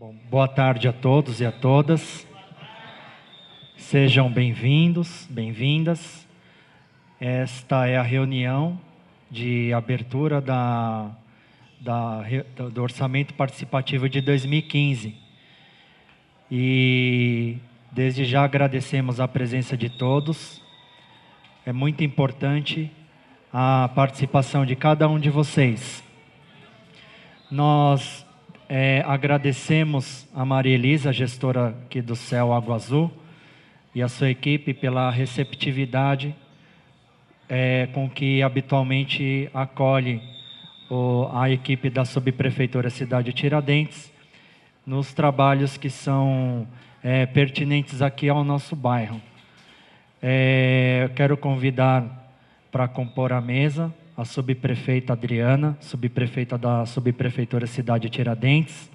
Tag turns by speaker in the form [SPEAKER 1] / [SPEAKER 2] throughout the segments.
[SPEAKER 1] Bom, boa tarde a todos e a todas. Sejam bem-vindos, bem-vindas. Esta é a reunião de abertura do Orçamento Participativo de 2015. E desde já agradecemos a presença de todos. É muito importante a participação de cada um de vocês. Nós agradecemos a Maria Elisa, gestora aqui do Céu Água Azul, e a sua equipe pela receptividade com que habitualmente acolhe a equipe da Subprefeitura Cidade de Tiradentes nos trabalhos que são pertinentes aqui ao nosso bairro. Eu quero convidar para compor a mesa a subprefeita Adriana, subprefeita da Subprefeitura Cidade de Tiradentes.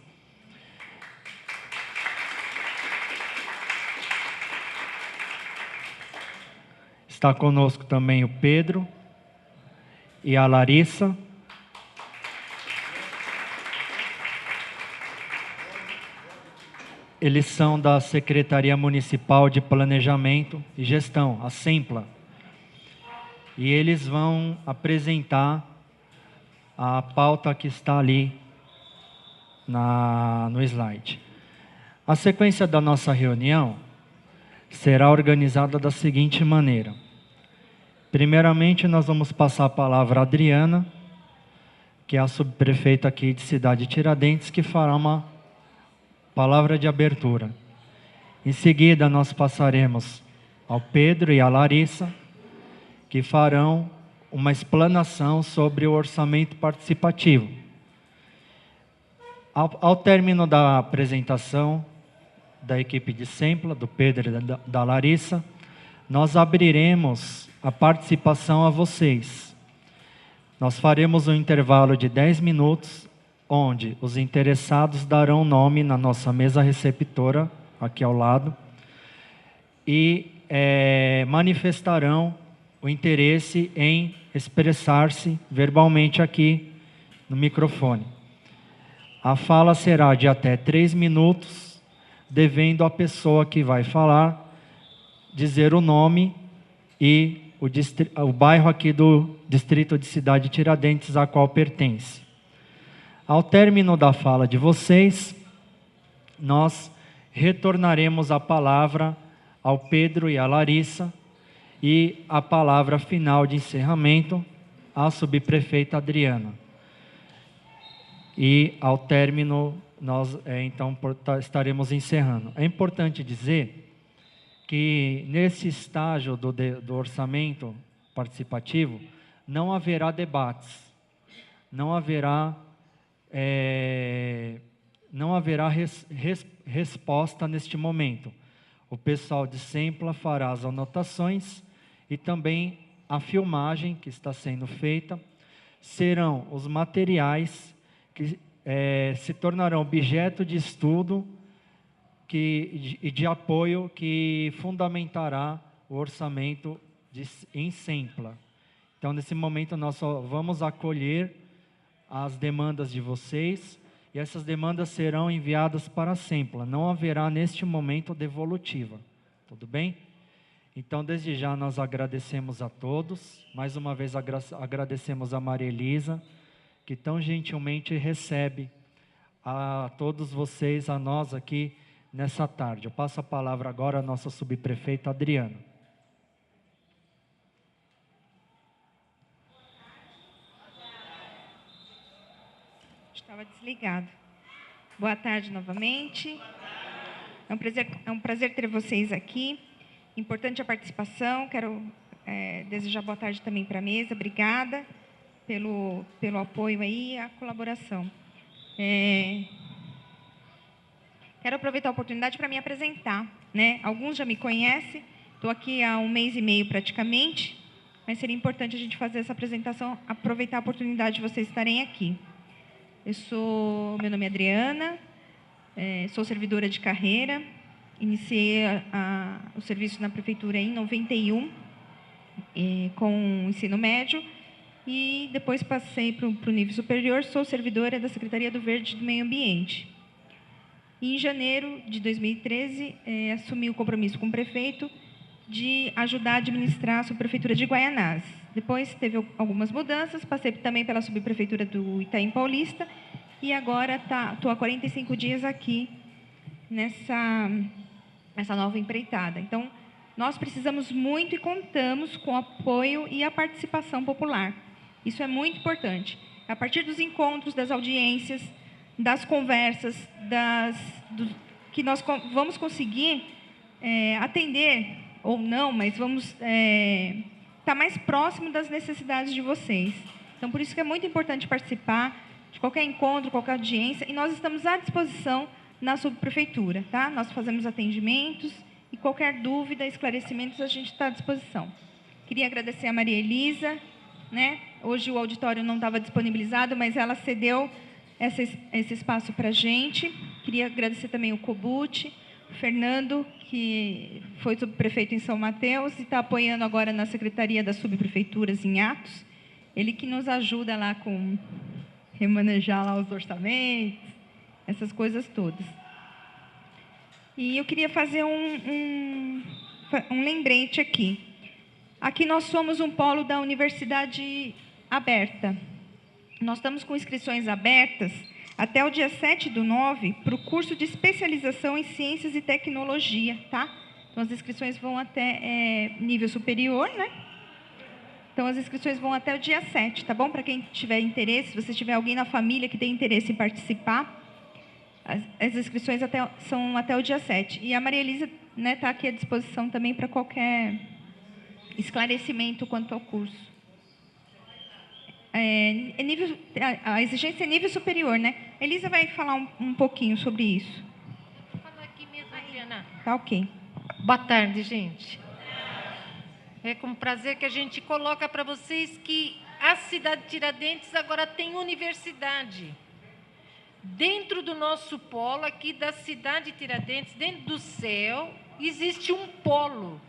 [SPEAKER 1] Está conosco também o Pedro e a Larissa. Eles são da Secretaria Municipal de Planejamento e Gestão, a SEMPLA. E eles vão apresentar a pauta que está ali no slide. A sequência da nossa reunião será organizada da seguinte maneira. Primeiramente, nós vamos passar a palavra à Adriana, que é a subprefeita aqui de Cidade de Tiradentes, que fará uma palavra de abertura. Em seguida, nós passaremos ao Pedro e à Larissa, que farão uma explanação sobre o orçamento participativo. Ao término da apresentação da equipe de SEMPLA, do Pedro e da Larissa, nós abriremos a participação a vocês. Nós faremos um intervalo de 10 minutos, onde os interessados darão nome na nossa mesa receptora, aqui ao lado, e manifestarão o interesse em expressar-se verbalmente aqui no microfone. A fala será de até 3 minutos, devendo a pessoa que vai falar dizer o nome e o bairro aqui do distrito de Cidade de Tiradentes a qual pertence. Ao término da fala de vocês, nós retornaremos a palavra ao Pedro e à Larissa, e a palavra final de encerramento à subprefeita Adriana. E ao término, nós então estaremos encerrando. É importante dizer que nesse estágio do orçamento participativo, não haverá debates, não haverá resposta neste momento. O pessoal de SEMPLA fará as anotações e também a filmagem que está sendo feita. Serão os materiais que se tornarão objeto de estudo e de apoio que fundamentará o orçamento em SEMPLA. Então, nesse momento, nós só vamos acolher as demandas de vocês, e essas demandas serão enviadas para a SEMPLA. Não haverá, neste momento, devolutiva. Tudo bem? Então, desde já, nós agradecemos a todos. Mais uma vez, agradecemos a Maria Elisa, que tão gentilmente recebe a todos vocês, a nós aqui, nessa tarde. Eu passo a palavra agora à nossa subprefeita Adriana.
[SPEAKER 2] Estava desligado. Boa tarde novamente. É um prazer ter vocês aqui. Importante a participação. Quero desejar boa tarde também para a mesa. Obrigada pelo apoio aí e a colaboração. Quero aproveitar a oportunidade para me apresentar, né? Alguns já me conhecem. Estou aqui há 1 mês e meio praticamente, mas seria importante a gente fazer essa apresentação, aproveitar a oportunidade de vocês estarem aqui. Meu nome é Adriana, sou servidora de carreira, iniciei o serviço na prefeitura em 91, com o ensino médio, e depois passei para o nível superior, sou servidora da Secretaria do Verde e do Meio Ambiente. E, em janeiro de 2013, assumi o compromisso com o prefeito de ajudar a administrar a subprefeitura de Guaianazes. Depois teve algumas mudanças, passei também pela subprefeitura do Itaim Paulista e agora estou há 45 dias aqui nessa nova empreitada. Então, nós precisamos muito e contamos com o apoio e a participação popular. Isso é muito importante. A partir dos encontros, das audiências, das conversas, que nós vamos conseguir atender ou não, mas vamos estar mais próximo das necessidades de vocês. Então, por isso que é muito importante participar de qualquer encontro, qualquer audiência, e nós estamos à disposição na subprefeitura, tá? Nós fazemos atendimentos e qualquer dúvida, esclarecimentos, a gente está à disposição. Queria agradecer a Maria Elisa, né? Hoje o auditório não estava disponibilizado, mas ela cedeu esse espaço para a gente. Queria agradecer também o Cobut, o Fernando, que foi subprefeito em São Mateus e está apoiando agora na Secretaria das Subprefeituras em Atos. Ele que nos ajuda lá com remanejar lá os orçamentos, essas coisas todas. E eu queria fazer um lembrete aqui. Aqui nós somos um polo da Universidade Aberta. Nós estamos com inscrições abertas até o dia 7/9 para o curso de especialização em Ciências e Tecnologia, tá? Então, as inscrições vão até nível superior, né? Então, as inscrições vão até o dia 7, tá bom? Para quem tiver interesse, se você tiver alguém na família que tem interesse em participar, as inscrições são até o dia 7. E a Maria Elisa, né, está aqui à disposição também para qualquer esclarecimento quanto ao curso. A exigência é nível superior, né? Elisa vai falar um pouquinho sobre isso.
[SPEAKER 3] Fala aqui mesmo, Adriana.
[SPEAKER 2] Tá ok.
[SPEAKER 3] Boa tarde, gente. É com prazer que a gente coloca para vocês que a cidade de Tiradentes agora tem universidade. Dentro do nosso polo aqui da cidade de Tiradentes, dentro do céu, existe um polo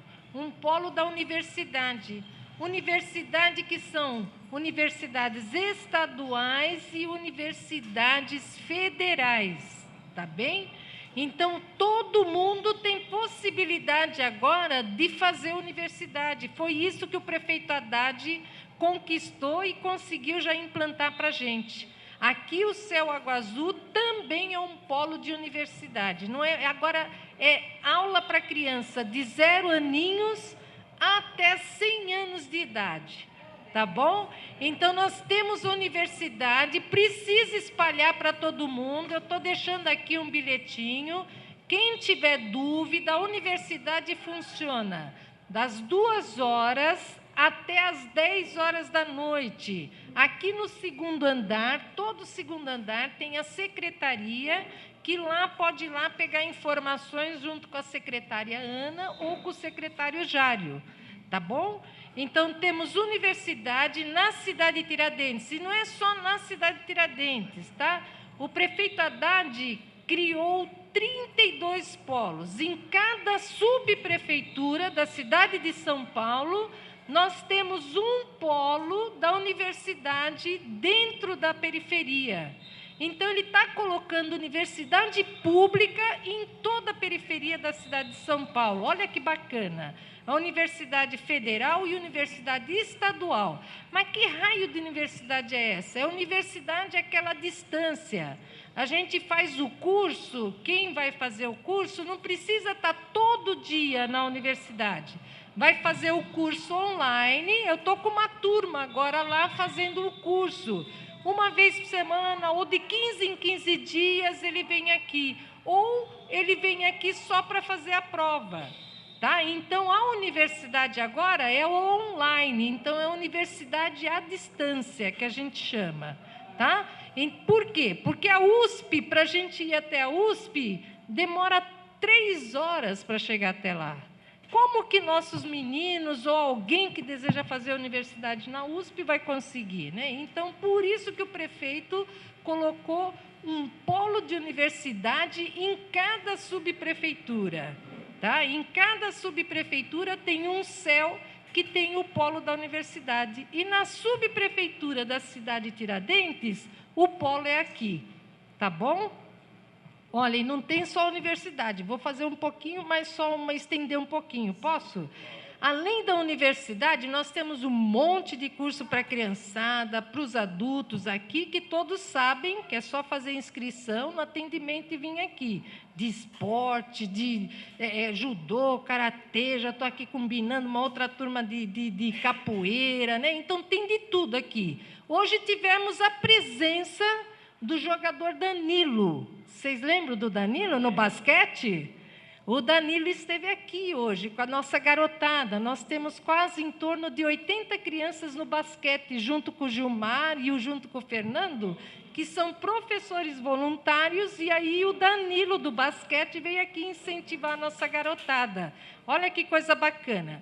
[SPEAKER 3] da universidade. Universidade que são universidades estaduais e universidades federais, tá bem? Então, todo mundo tem possibilidade agora de fazer universidade. Foi isso que o prefeito Haddad conquistou e conseguiu já implantar para a gente. Aqui o Céu Água Azul também é um polo de universidade. Não é, agora é aula para criança de 0 aninhos até 100 anos de idade, tá bom? Então, nós temos universidade, precisa espalhar para todo mundo. Eu estou deixando aqui um bilhetinho. Quem tiver dúvida, a universidade funciona das 2 horas até as 10 horas da noite. Aqui no segundo andar, todo segundo andar, tem a secretaria, que lá pode ir lá pegar informações junto com a secretária Ana ou com o secretário Jário, tá bom? Então, temos universidade na cidade de Tiradentes, e não é só na cidade de Tiradentes, tá? O prefeito Haddad criou 32 polos. Em cada subprefeitura da cidade de São Paulo, nós temos um polo da universidade dentro da periferia. Então, ele está colocando universidade pública em toda a periferia da cidade de São Paulo. Olha que bacana. A universidade federal e universidade estadual. Mas que raio de universidade é essa? A universidade é aquela distância. A gente faz o curso, quem vai fazer o curso não precisa estar todo dia na universidade. Vai fazer o curso online. Eu estou com uma turma agora lá fazendo o curso. Uma vez por semana, ou de 15 em 15 dias, ele vem aqui. Ou ele vem aqui só para fazer a prova. Tá? Então, a universidade agora é o online. Então, é a universidade à distância, que a gente chama. Tá? Por quê? Porque a USP, para a gente ir até a USP, demora 3 horas para chegar até lá. Como que nossos meninos ou alguém que deseja fazer a universidade na USP vai conseguir, né? Então, por isso que o prefeito colocou um polo de universidade em cada subprefeitura, tá? Em cada subprefeitura tem um céu que tem o polo da universidade. E na subprefeitura da cidade de Tiradentes, o polo é aqui, tá bom? Olha, e não tem só a universidade. Vou fazer um pouquinho, mas estender um pouquinho. Posso? Além da universidade, nós temos um monte de curso para a criançada, para os adultos aqui, que todos sabem que é só fazer inscrição no atendimento e vir aqui. De esporte, de judô, karatê, já estou aqui combinando uma outra turma de capoeira, né? Então, tem de tudo aqui. Hoje tivemos a presença do jogador Danilo. Vocês lembram do Danilo no basquete? O Danilo esteve aqui hoje com a nossa garotada. Nós temos quase em torno de 80 crianças no basquete, junto com o Gilmar e junto com o Fernando, que são professores voluntários, e aí o Danilo do basquete veio aqui incentivar a nossa garotada. Olha que coisa bacana.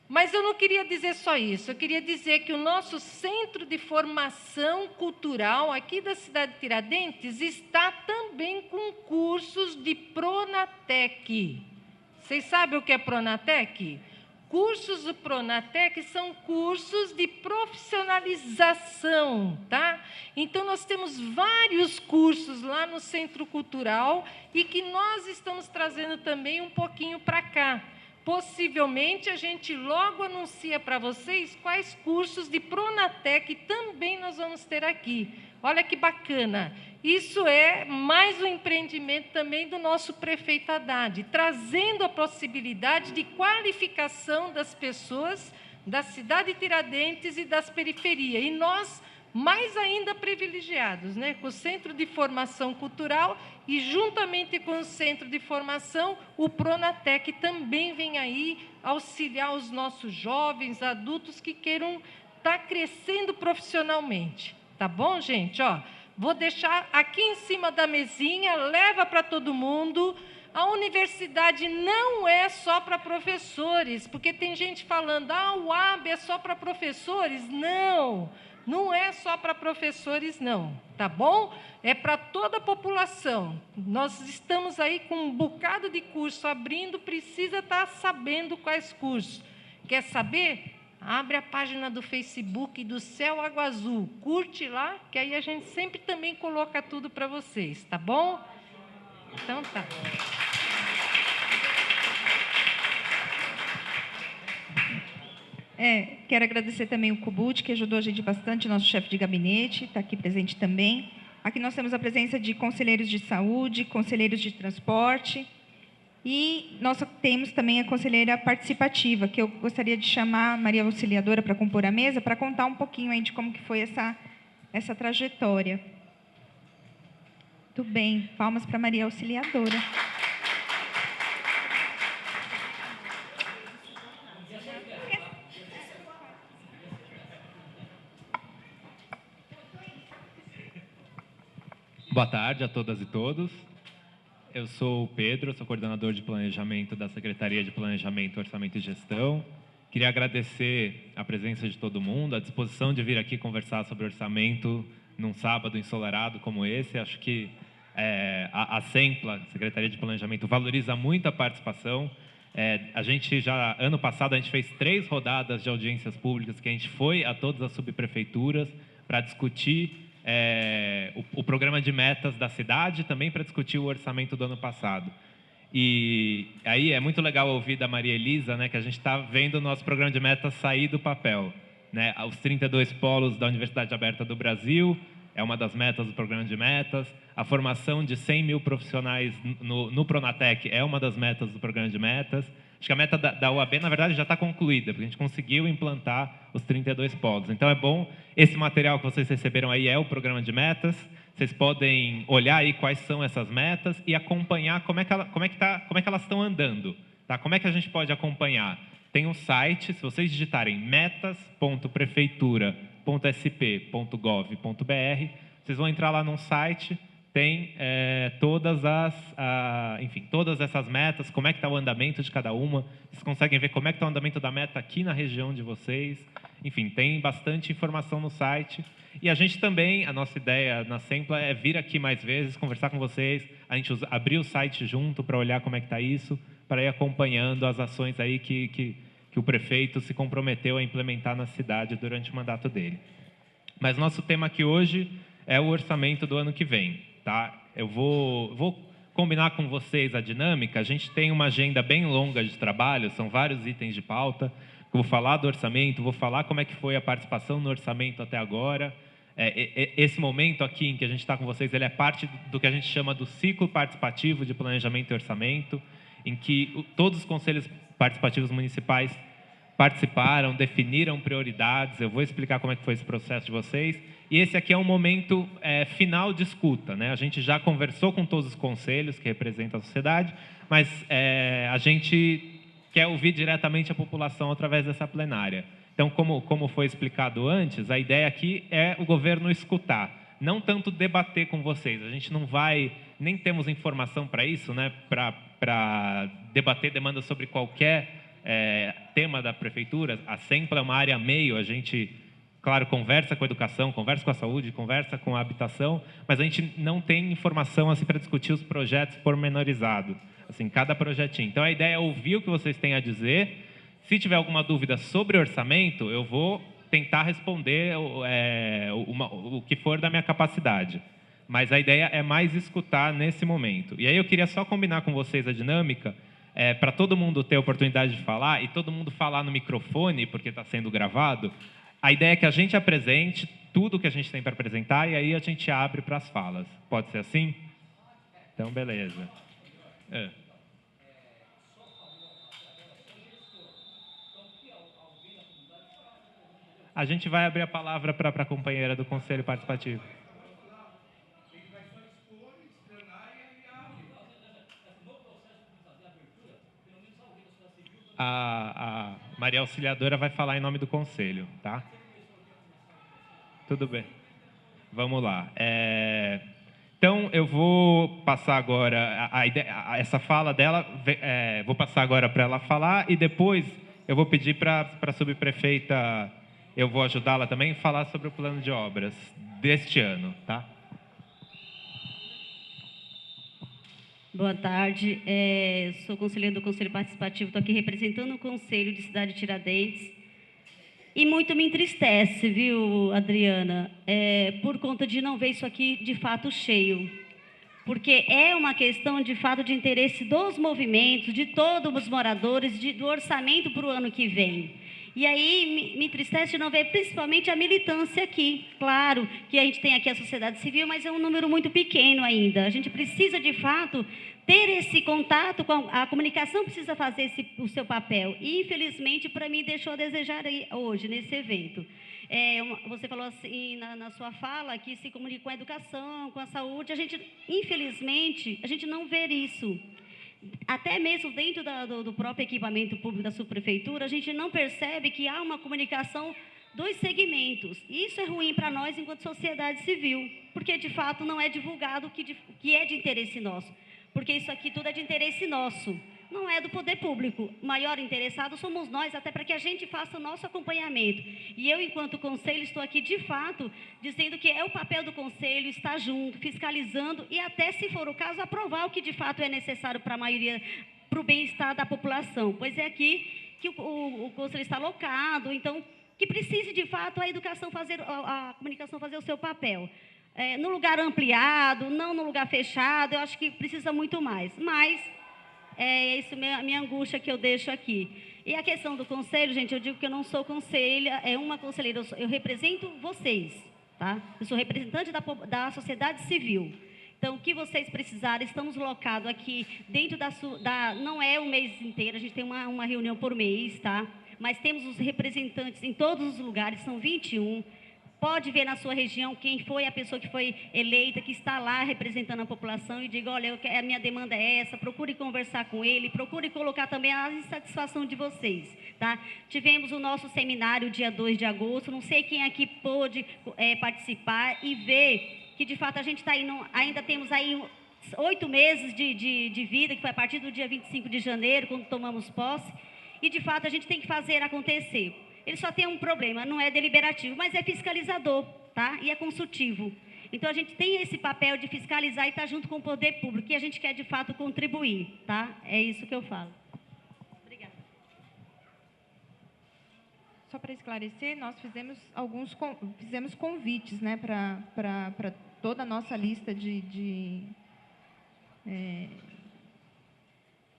[SPEAKER 3] Mas eu não queria dizer só isso, eu queria dizer que o nosso Centro de Formação Cultural aqui da cidade de Tiradentes está também com cursos de Pronatec. Vocês sabem o que é Pronatec? Cursos do Pronatec são cursos de profissionalização, tá? Então, nós temos vários cursos lá no Centro Cultural e que nós estamos trazendo também um pouquinho para cá. Possivelmente, a gente logo anuncia para vocês quais cursos de Pronatec também nós vamos ter aqui. Olha que bacana. Isso é mais um empreendimento também do nosso prefeito Haddad, trazendo a possibilidade de qualificação das pessoas da cidade de Tiradentes e das periferias. E nós, mais ainda privilegiados, né? Com o Centro de Formação Cultural e, juntamente com o Centro de Formação, o Pronatec também vem aí auxiliar os nossos jovens, adultos que queiram estar crescendo profissionalmente. Tá bom, gente? Ó, vou deixar aqui em cima da mesinha, leva para todo mundo. A universidade não é só para professores, porque tem gente falando, o AB é só para professores. Não, não é só para professores, não, tá bom? É para toda a população. Nós estamos aí com um bocado de curso abrindo, precisa estar sabendo quais cursos. Quer saber? Abre a página do Facebook do Céu Água Azul, curte lá, que aí a gente sempre também coloca tudo para vocês, tá bom? Então tá.
[SPEAKER 2] Quero agradecer também o Kubut, que ajudou a gente bastante, nosso chefe de gabinete, está aqui presente também. Aqui nós temos a presença de conselheiros de saúde, conselheiros de transporte, e nós temos também a conselheira participativa, que eu gostaria de chamar a Maria Auxiliadora para compor a mesa, para contar um pouquinho aí de como que foi essa trajetória. Muito bem, palmas para a Maria Auxiliadora.
[SPEAKER 4] Boa tarde a todas e todos. Eu sou o Pedro, sou coordenador de planejamento da Secretaria de Planejamento, Orçamento e Gestão. Queria agradecer a presença de todo mundo, a disposição de vir aqui conversar sobre orçamento num sábado ensolarado como esse. Acho que a SEMPLA, Secretaria de Planejamento, valoriza muito a participação. Ano passado, a gente fez 3 rodadas de audiências públicas que a gente foi a todas as subprefeituras para discutir o programa de metas da cidade, também para discutir o orçamento do ano passado. E aí é muito legal ouvir da Maria Elisa, né, que a gente está vendo o nosso programa de metas sair do papel, né? Os 32 polos da Universidade Aberta do Brasil é uma das metas do programa de metas. A formação de 100 mil profissionais no Pronatec é uma das metas do programa de metas. Acho que a meta da UAB, na verdade, já está concluída, porque a gente conseguiu implantar os 32 polos. Então, é bom, esse material que vocês receberam aí é o programa de metas. Vocês podem olhar aí quais são essas metas e acompanhar como é que elas estão andando. Tá? Como é que a gente pode acompanhar? Tem um site, se vocês digitarem metas.prefeitura.sp.gov.br, vocês vão entrar lá num site, tem todas essas metas, como é que está o andamento de cada uma. Vocês conseguem ver como é que está o andamento da meta aqui na região de vocês. Enfim, tem bastante informação no site. E a gente também, a nossa ideia na SEMPLA é vir aqui mais vezes, conversar com vocês, a gente abrir o site junto para olhar como é que está isso, para ir acompanhando as ações aí que o prefeito se comprometeu a implementar na cidade durante o mandato dele. Mas nosso tema aqui hoje é o orçamento do ano que vem. Tá? Eu vou combinar com vocês a dinâmica. A gente tem uma agenda bem longa de trabalho, são vários itens de pauta. Eu vou falar do orçamento, vou falar como é que foi a participação no orçamento até agora. Esse momento aqui em que a gente está com vocês, ele é parte do que a gente chama do ciclo participativo de planejamento e orçamento, em que todos os conselhos participativos municipais participaram, definiram prioridades. Eu vou explicar como é que foi esse processo de vocês. E esse aqui é um momento final de escuta, né? A gente já conversou com todos os conselhos que representam a sociedade, mas a gente quer ouvir diretamente a população através dessa plenária. Então, como foi explicado antes, a ideia aqui é o governo escutar, não tanto debater com vocês. A gente não vai, nem temos informação para isso, né? Para debater demandas sobre qualquer tema da prefeitura. A Sempla é uma área meio, a gente, claro, conversa com a educação, conversa com a saúde, conversa com a habitação, mas a gente não tem informação assim, para discutir os projetos pormenorizados, assim, cada projetinho. Então, a ideia é ouvir o que vocês têm a dizer. Se tiver alguma dúvida sobre orçamento, eu vou tentar responder o que for da minha capacidade. Mas a ideia é mais escutar nesse momento. E aí eu queria só combinar com vocês a dinâmica, para todo mundo ter a oportunidade de falar e todo mundo falar no microfone, porque está sendo gravado. A ideia é que a gente apresente tudo que a gente tem para apresentar e aí a gente abre para as falas. Pode ser assim? Então, beleza. A gente vai abrir a palavra para a companheira do Conselho Participativo. A Maria Auxiliadora vai falar em nome do Conselho, tá? Tudo bem. Vamos lá. Então, eu vou passar agora essa fala dela, vou passar agora para ela falar e depois eu vou pedir para a subprefeita, eu vou ajudá-la também a falar sobre o plano de obras deste ano, tá?
[SPEAKER 5] Boa tarde, sou conselheira do Conselho Participativo, estou aqui representando o Conselho de Cidade de Tiradentes e muito me entristece, viu, Adriana, por conta de não ver isso aqui de fato cheio, porque é uma questão de fato de interesse dos movimentos, de todos os moradores, do orçamento para o ano que vem. E aí me entristece de não ver principalmente a militância aqui. Claro que a gente tem aqui a sociedade civil, mas é um número muito pequeno ainda. A gente precisa, de fato, ter esse contato com a comunicação, precisa fazer o seu papel. E, infelizmente, para mim, deixou a desejar hoje, nesse evento. Você falou assim na sua fala que se comunica com a educação, com a saúde. Infelizmente, a gente não vê isso. Até mesmo dentro do próprio equipamento público da subprefeitura, a gente não percebe que há uma comunicação dos segmentos. E isso é ruim para nós enquanto sociedade civil, porque, de fato, não é divulgado o que é de interesse nosso. Porque isso aqui tudo é de interesse nosso, não é do poder público. O maior interessado somos nós, até para que a gente faça o nosso acompanhamento. E eu, enquanto conselho, estou aqui, de fato, dizendo que é o papel do conselho estar junto, fiscalizando e até, se for o caso, aprovar o que, de fato, é necessário para a maioria, para o bem-estar da população. Pois é aqui que o conselho está alocado, então, que precise, de fato, a educação fazer, a comunicação fazer o seu papel. No lugar ampliado, não no lugar fechado, eu acho que precisa muito mais. Mas é isso, minha angústia que eu deixo aqui. E a questão do conselho, gente, eu digo que eu não sou conselha, uma conselheira, eu represento vocês, tá? Eu sou representante da sociedade civil. Então, o que vocês precisarem, estamos locados aqui dentro não é o mês inteiro, a gente tem uma reunião por mês, tá? Mas temos os representantes em todos os lugares, são 21. Pode ver na sua região quem foi a pessoa que foi eleita, que está lá representando a população e diga, olha, a minha demanda é essa, procure conversar com ele, procure colocar também a insatisfação de vocês, tá? Tivemos o nosso seminário dia 2 de agosto, não sei quem aqui pôde participar e ver que, de fato, a gente está ainda temos aí 8 meses de vida, que foi a partir do dia 25 de janeiro, quando tomamos posse, e, de fato, a gente tem que fazer acontecer. Ele só tem um problema, não é deliberativo, mas é fiscalizador, tá? E é consultivo. Então, a gente tem esse papel de fiscalizar e estar junto com o poder público, e a gente quer, de fato, contribuir, tá? É isso que eu falo. Obrigada.
[SPEAKER 2] Só para esclarecer, nós fizemos convites, né, para toda a nossa lista de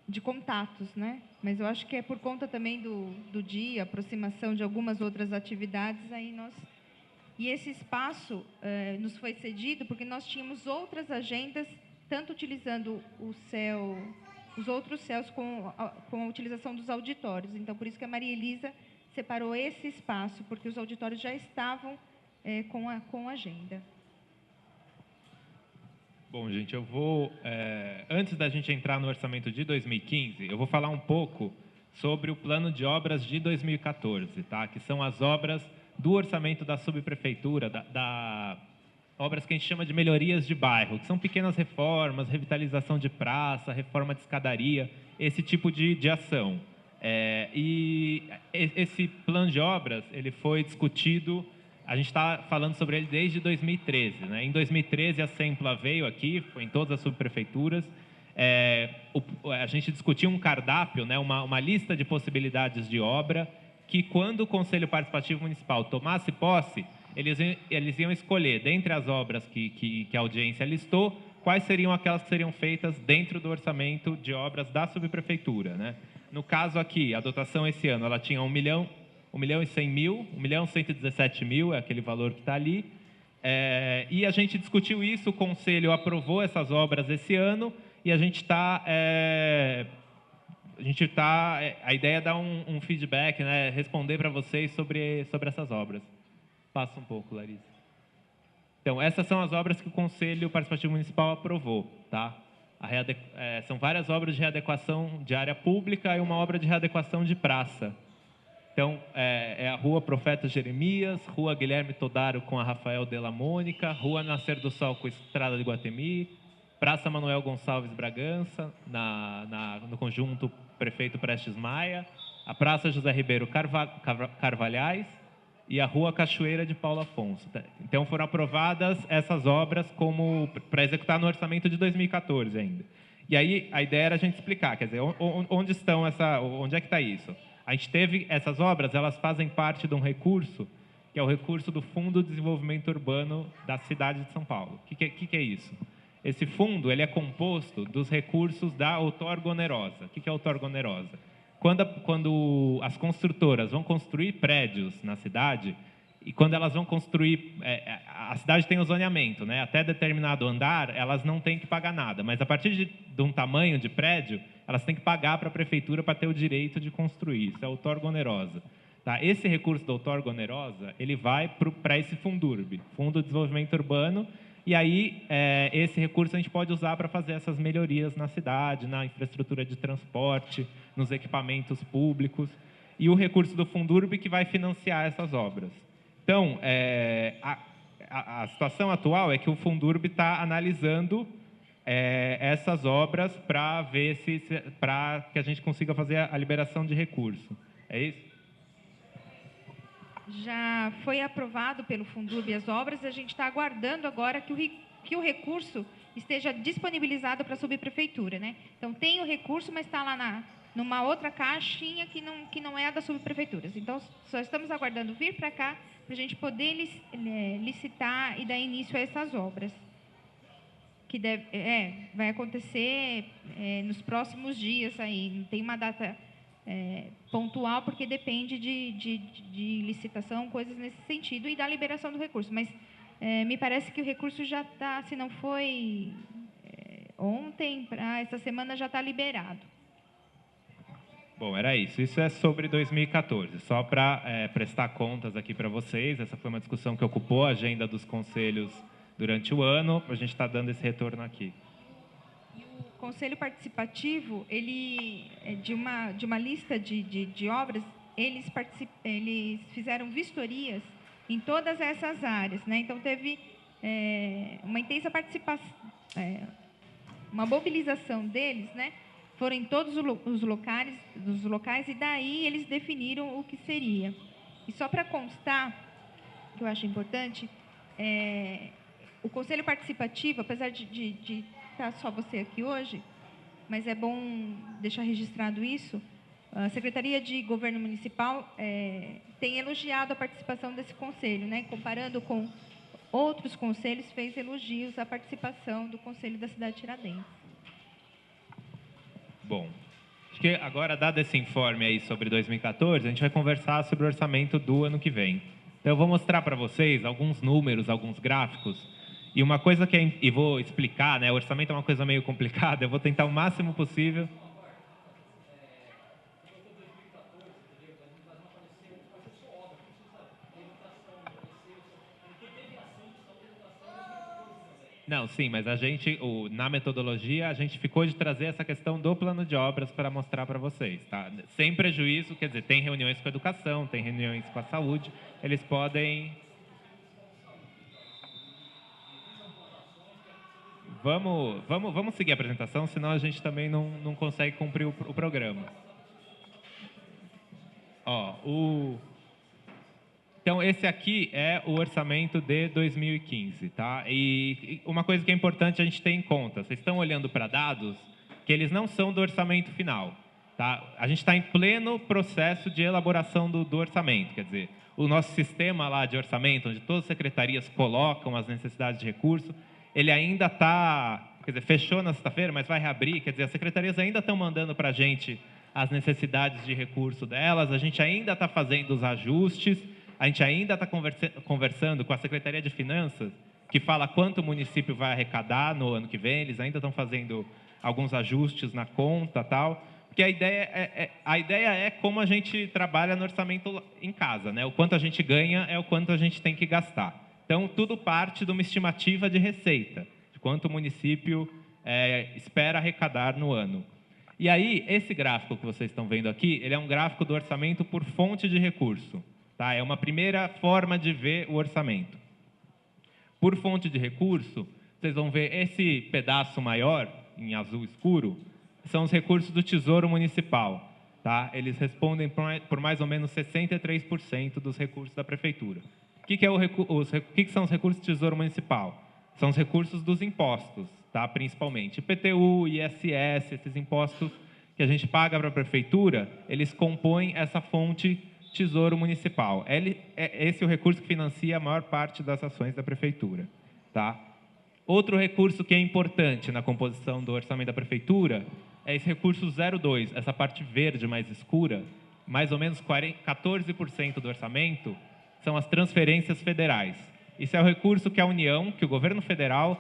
[SPEAKER 2] de contatos, né? Mas eu acho que é por conta também do dia, aproximação de algumas outras atividades, aí nós... E esse espaço nos foi cedido porque nós tínhamos outras agendas, tanto utilizando os outros céus com a utilização dos auditórios. Então, por isso que a Maria Elisa separou esse espaço, porque os auditórios já estavam com a agenda.
[SPEAKER 4] Bom, gente, eu vou... antes da gente entrar no orçamento de 2015, eu vou falar um pouco sobre o plano de obras de 2014, tá? Que são as obras do orçamento da subprefeitura, obras que a gente chama de melhorias de bairro, que são pequenas reformas, revitalização de praça, reforma de escadaria, esse tipo de ação. E esse plano de obras, ele foi discutido, a gente está falando sobre ele desde 2013. Né? Em 2013, a Sempla veio aqui, foi em todas as subprefeituras, a gente discutiu um cardápio, né? uma lista de possibilidades de obra, que quando o Conselho Participativo Municipal tomasse posse, eles iam escolher, dentre as obras que a audiência listou, quais seriam aquelas que seriam feitas dentro do orçamento de obras da subprefeitura. Né? No caso aqui, a dotação esse ano, ela tinha 1.100.000, é aquele valor que está ali, e a gente discutiu isso, o Conselho aprovou essas obras esse ano, e a gente está... a ideia é dar um feedback, né? Responder para vocês sobre essas obras. Passa um pouco, Larissa. Então, essas são as obras que o Conselho Participativo Municipal aprovou. Tá? São várias obras de readequação de área pública e uma obra de readequação de praça. Então, é a Rua Profeta Jeremias, Rua Guilherme Todaro com a Rafael Della Mônica, Rua Nascer do Sol com a Estrada de Guatemi, Praça Manuel Gonçalves Bragança, no conjunto Prefeito Prestes Maia, a Praça José Ribeiro Carvalhais e a Rua Cachoeira de Paulo Afonso. Então, foram aprovadas essas obras para executar no orçamento de 2014 ainda. E aí, a ideia era a gente explicar, quer dizer, onde é que está isso? A gente teve essas obras, elas fazem parte de um recurso, que é o recurso do Fundo de Desenvolvimento Urbano da cidade de São Paulo. O que é isso? Esse fundo, ele é composto dos recursos da outorga onerosa. O que é a outorga onerosa? Quando as construtoras vão construir prédios na cidade, e quando elas vão construir... a cidade tem o zoneamento, né? Até determinado andar, elas não têm que pagar nada. Mas, a partir de um tamanho de prédio, elas têm que pagar para a prefeitura para ter o direito de construir. Isso é a outorga onerosa. Tá? Esse recurso da outorga onerosa, ele vai para esse Fundurb, Fundo de Desenvolvimento Urbano, e aí esse recurso a gente pode usar para fazer essas melhorias na cidade, na infraestrutura de transporte, nos equipamentos públicos, e o recurso do Fundurb que vai financiar essas obras. Então, a situação atual é que o Fundurb está analisando essas obras para ver para que a gente consiga fazer a liberação de recurso. É isso?
[SPEAKER 2] Já foi aprovado pelo Fundurb as obras e a gente está aguardando agora que o recurso esteja disponibilizado para a subprefeitura. Né? Então, tem o recurso, mas está lá numa outra caixinha que não é a das subprefeituras. Então, só estamos aguardando vir para cá para a gente poder licitar e dar início a essas obras. Que vai acontecer nos próximos dias aí. Não tem uma data pontual, porque depende de licitação, coisas nesse sentido, e da liberação do recurso. Mas me parece que o recurso já está, se não foi ontem, para essa semana já está liberado.
[SPEAKER 4] Bom, era isso. Isso é sobre 2014. Só para prestar contas aqui para vocês, essa foi uma discussão que ocupou a agenda dos conselhos durante o ano, a gente está dando esse retorno aqui.
[SPEAKER 2] E o Conselho Participativo, ele, de uma lista de obras, eles fizeram vistorias em todas essas áreas. Né? Então, teve uma intensa participação, uma mobilização deles, né? Foram em todos os locais, e daí eles definiram o que seria. E só para constar, que eu acho importante, o Conselho Participativo, apesar de estar só você aqui hoje, mas é bom deixar registrado isso, a Secretaria de Governo Municipal tem elogiado a participação desse conselho, né? Comparando com outros conselhos, fez elogios à participação do Conselho da cidade de Tiradentes.
[SPEAKER 4] Bom, acho que agora, dado esse informe aí sobre 2014, a gente vai conversar sobre o orçamento do ano que vem. Então, eu vou mostrar para vocês alguns números, alguns gráficos, e uma coisa e vou explicar, né? O orçamento é uma coisa meio complicada, eu vou tentar o máximo possível. Não, sim, mas na metodologia, a gente ficou de trazer essa questão do plano de obras para mostrar para vocês, tá? Sem prejuízo, quer dizer, tem reuniões com a educação, tem reuniões com a saúde, eles podem... Vamos seguir a apresentação, senão a gente também não consegue cumprir o programa. Então, esse aqui é o orçamento de 2015, tá? E uma coisa que é importante a gente ter em conta, vocês estão olhando para dados que eles não são do orçamento final, tá? A gente está em pleno processo de elaboração do orçamento, quer dizer, o nosso sistema lá de orçamento, onde todas as secretarias colocam as necessidades de recurso, ele ainda está, quer dizer, fechou na sexta-feira, mas vai reabrir, quer dizer, as secretarias ainda estão mandando para a gente as necessidades de recurso delas, a gente ainda está fazendo os ajustes, a gente ainda está conversando com a Secretaria de Finanças, que fala quanto o município vai arrecadar no ano que vem, eles ainda estão fazendo alguns ajustes na conta e tal, porque a ideia é como a gente trabalha no orçamento em casa, né? O quanto a gente ganha é o quanto a gente tem que gastar. Então, tudo parte de uma estimativa de receita, de quanto o município espera arrecadar no ano. E aí, esse gráfico que vocês estão vendo aqui, ele é um gráfico do orçamento por fonte de recurso. Tá? É uma primeira forma de ver o orçamento. Por fonte de recurso, vocês vão ver esse pedaço maior, em azul escuro, são os recursos do Tesouro Municipal. Tá? Eles respondem por mais ou menos 63% dos recursos da Prefeitura. O que são os recursos do Tesouro Municipal? São os recursos dos impostos, tá? Principalmente. IPTU, ISS, esses impostos que a gente paga para a Prefeitura, eles compõem essa fonte Tesouro Municipal. Esse é o recurso que financia a maior parte das ações da Prefeitura. Tá? Outro recurso que é importante na composição do orçamento da Prefeitura é esse recurso 02, essa parte verde mais escura, mais ou menos 14% do orçamento são as transferências federais. Isso é o recurso que a União, que o governo federal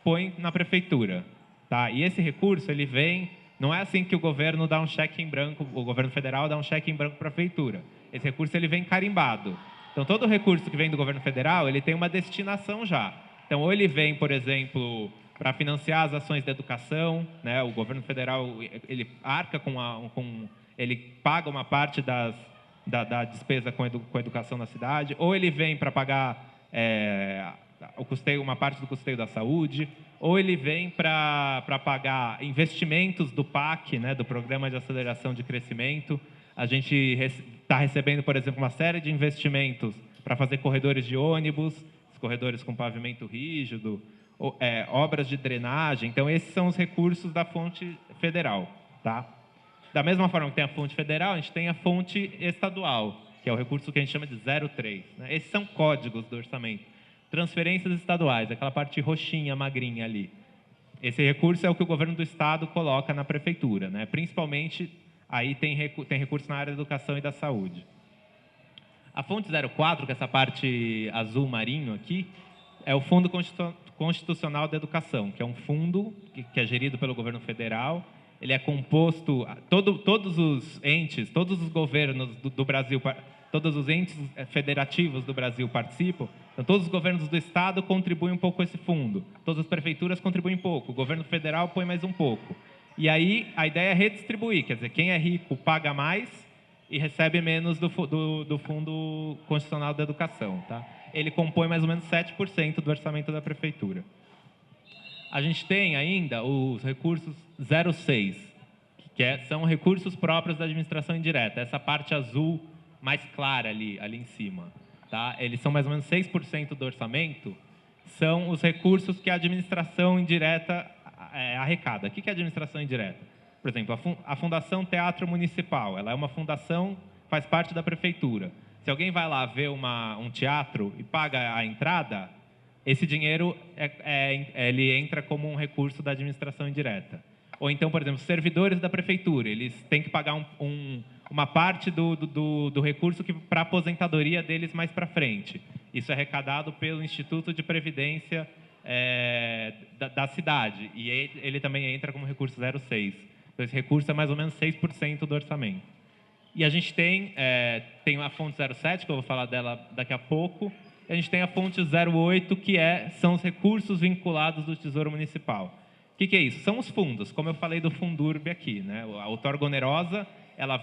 [SPEAKER 4] põe na Prefeitura. Tá? E esse recurso, ele vem... Não é assim que o governo dá um cheque em branco, o governo federal dá um cheque em branco para a Prefeitura. Esse recurso ele vem carimbado. Então, todo recurso que vem do governo federal, ele tem uma destinação já. Então, ou ele vem, por exemplo, para financiar as ações da educação, né? O governo federal, ele arca ele paga uma parte da despesa com a educação na cidade, ou ele vem para pagar uma parte do custeio da saúde, ou ele vem para pagar investimentos do PAC, né, do Programa de Aceleração de Crescimento. A gente está recebendo, por exemplo, uma série de investimentos para fazer corredores de ônibus, corredores com pavimento rígido, obras de drenagem. Então, esses são os recursos da fonte federal. Tá? Da mesma forma que tem a fonte federal, a gente tem a fonte estadual, que é o recurso que a gente chama de 03. Né? Esses são códigos do orçamento. Transferências estaduais, aquela parte roxinha, magrinha ali. Esse recurso é o que o governo do estado coloca na prefeitura, né? Principalmente, aí tem recurso na área da educação e da saúde. A fonte 04, que é essa parte azul marinho aqui, é o Fundo Constitucional da Educação, que é um fundo que é gerido pelo governo federal. Ele é composto, todos os entes, todos os governos do Brasil, todos os entes federativos do Brasil participam. Então, todos os governos do estado contribuem um pouco com esse fundo. Todas as prefeituras contribuem um pouco. O governo federal põe mais um pouco. E aí, a ideia é redistribuir. Quer dizer, quem é rico paga mais e recebe menos do Fundo Constitucional da Educação. Tá? Ele compõe mais ou menos 7% do orçamento da prefeitura. A gente tem ainda os recursos 06, são recursos próprios da administração indireta. Essa parte azul mais clara ali em cima. Tá? Eles são mais ou menos 6% do orçamento, são os recursos que a administração indireta arrecada. O que é administração indireta? Por exemplo, a Fundação Teatro Municipal, ela é uma fundação, faz parte da prefeitura. Se alguém vai lá ver um teatro e paga a entrada, esse dinheiro ele entra como um recurso da administração indireta. Ou então, por exemplo, servidores da prefeitura, eles têm que pagar uma parte do recurso para a aposentadoria deles mais para frente. Isso é arrecadado pelo Instituto de Previdência da cidade, e ele também entra como recurso 0,6. Então, esse recurso é mais ou menos 6% do orçamento. E a gente tem a fonte 0,7, que eu vou falar dela daqui a pouco, e a gente tem a fonte 0,8, que são os recursos vinculados do Tesouro Municipal. O que é isso? São os fundos, como eu falei do Fundurb aqui, né? A outorga onerosa, ela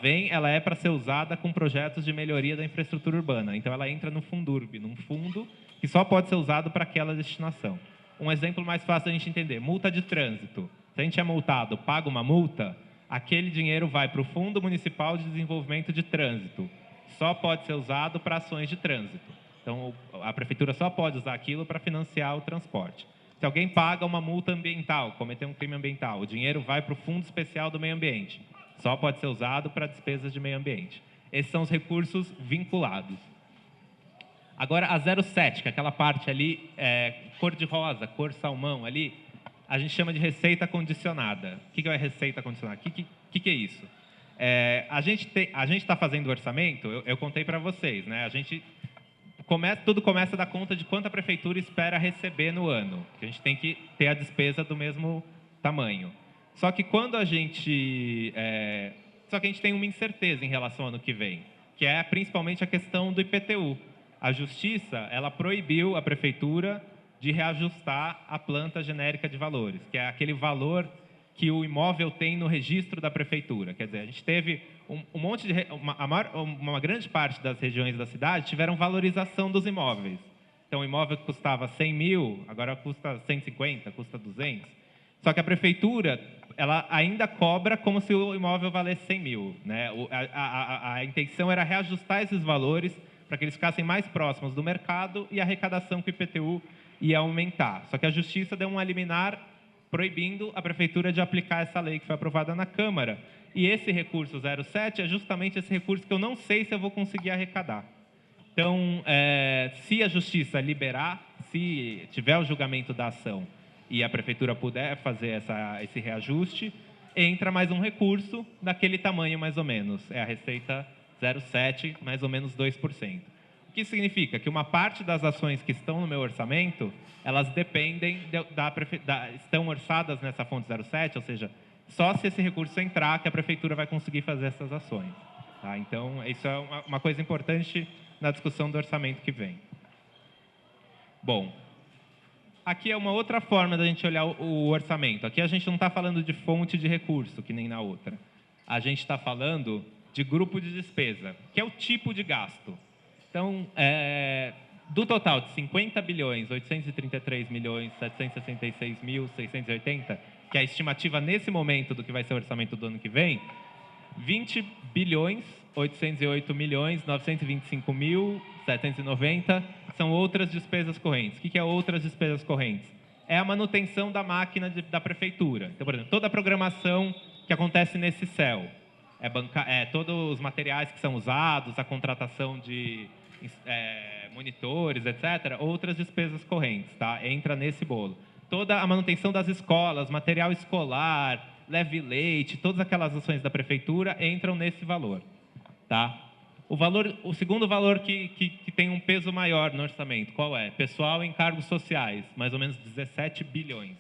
[SPEAKER 4] é para ser usada com projetos de melhoria da infraestrutura urbana. Então, ela entra no Fundurb, num fundo que só pode ser usado para aquela destinação. Um exemplo mais fácil da gente entender, multa de trânsito. Se a gente é multado, paga uma multa, aquele dinheiro vai para o Fundo Municipal de Desenvolvimento de Trânsito. Só pode ser usado para ações de trânsito. Então, a prefeitura só pode usar aquilo para financiar o transporte. Se alguém paga uma multa ambiental, cometeu um crime ambiental, o dinheiro vai para o Fundo Especial do Meio Ambiente. Só pode ser usado para despesas de meio ambiente. Esses são os recursos vinculados. Agora, a 0,7, que é aquela parte ali, cor de rosa, cor salmão ali, a gente chama de receita condicionada. O que é receita condicionada? O que é isso? A gente está fazendo o orçamento, eu contei para vocês, né? Tudo começa da conta de quanto a prefeitura espera receber no ano. A gente tem que ter a despesa do mesmo tamanho. Só que a gente tem uma incerteza em relação ao ano que vem, que é principalmente a questão do IPTU. A Justiça, ela proibiu a prefeitura de reajustar a planta genérica de valores, que é aquele valor que o imóvel tem no registro da prefeitura. Quer dizer, a gente teve uma grande parte das regiões da cidade tiveram valorização dos imóveis. Então, o imóvel que custava 100 mil, agora custa 150, custa 200. Só que a prefeitura, ela ainda cobra como se o imóvel valesse 100 mil. Né? A intenção era reajustar esses valores para que eles ficassem mais próximos do mercado e a arrecadação com o IPTU ia aumentar. Só que a Justiça deu um liminar proibindo a prefeitura de aplicar essa lei que foi aprovada na Câmara. E esse recurso 0,7 é justamente esse recurso que eu não sei se eu vou conseguir arrecadar. Então, se a Justiça liberar, se tiver o julgamento da ação e a prefeitura puder fazer esse reajuste, entra mais um recurso daquele tamanho mais ou menos. É a receita 0,7, mais ou menos 2%. O que significa? Que uma parte das ações que estão no meu orçamento, elas dependem, estão orçadas nessa fonte 0,7, ou seja, só se esse recurso entrar que a prefeitura vai conseguir fazer essas ações. Tá? Então, isso é uma coisa importante na discussão do orçamento que vem. Bom, aqui é uma outra forma da gente olhar o orçamento. Aqui a gente não está falando de fonte de recurso, que nem na outra. A gente está falando de grupo de despesa, que é o tipo de gasto. Então, do total de 50 bilhões, 833 milhões, 766 mil, 680, que é a estimativa nesse momento do que vai ser o orçamento do ano que vem, 20 bilhões, 808 milhões, 925 mil, 790 são outras despesas correntes. O que é outras despesas correntes? É a manutenção da máquina da prefeitura. Então, por exemplo, toda a programação que acontece nesse céu, todos os materiais que são usados, a contratação de monitores, etc., outras despesas correntes, tá? Entra nesse bolo. Toda a manutenção das escolas, material escolar, leve leite, todas aquelas ações da prefeitura entram nesse valor, tá? O segundo valor que tem um peso maior no orçamento, qual é? Pessoal e encargos sociais, mais ou menos 17 bilhões.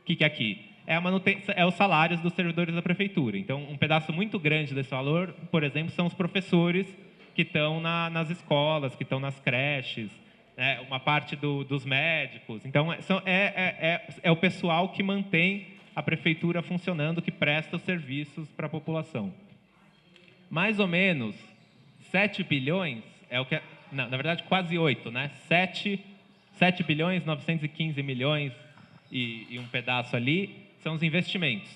[SPEAKER 4] O que é aqui? É os salários dos servidores da prefeitura. Então, um pedaço muito grande desse valor, por exemplo, são os professores que estão nas escolas, que estão nas creches, né? Uma parte dos médicos. Então, é o pessoal que mantém a prefeitura funcionando, que presta os serviços para a população. Mais ou menos 7 bilhões, na verdade, quase 8, né? 7 bilhões, 915 milhões e um pedaço ali, são os investimentos.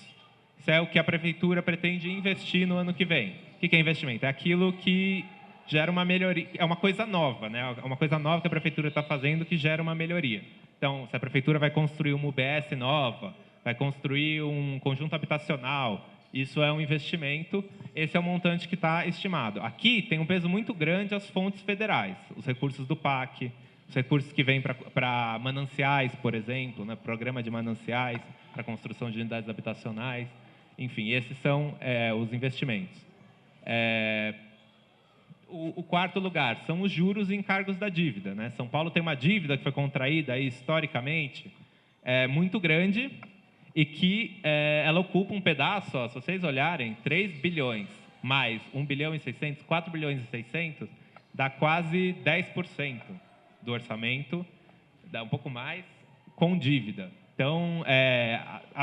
[SPEAKER 4] Isso é o que a prefeitura pretende investir no ano que vem. O que é investimento? É aquilo que gera uma melhoria, é uma coisa nova, né? É uma coisa nova que a prefeitura está fazendo que gera uma melhoria. Então, se a prefeitura vai construir uma UBS nova, vai construir um conjunto habitacional, isso é um investimento, esse é o montante que está estimado. Aqui tem um peso muito grande as fontes federais, os recursos do PAC, os recursos que vêm para mananciais, por exemplo, né, programa de mananciais, para construção de unidades habitacionais. Enfim, esses são os investimentos. O quarto lugar são os juros e encargos da dívida, né? São Paulo tem uma dívida que foi contraída aí, historicamente muito grande e que ela ocupa um pedaço, ó, se vocês olharem, 3 bilhões mais 1 bilhão e 600, 4 bilhões e 600, dá quase 10% do orçamento, dá um pouco mais, com dívida. Então,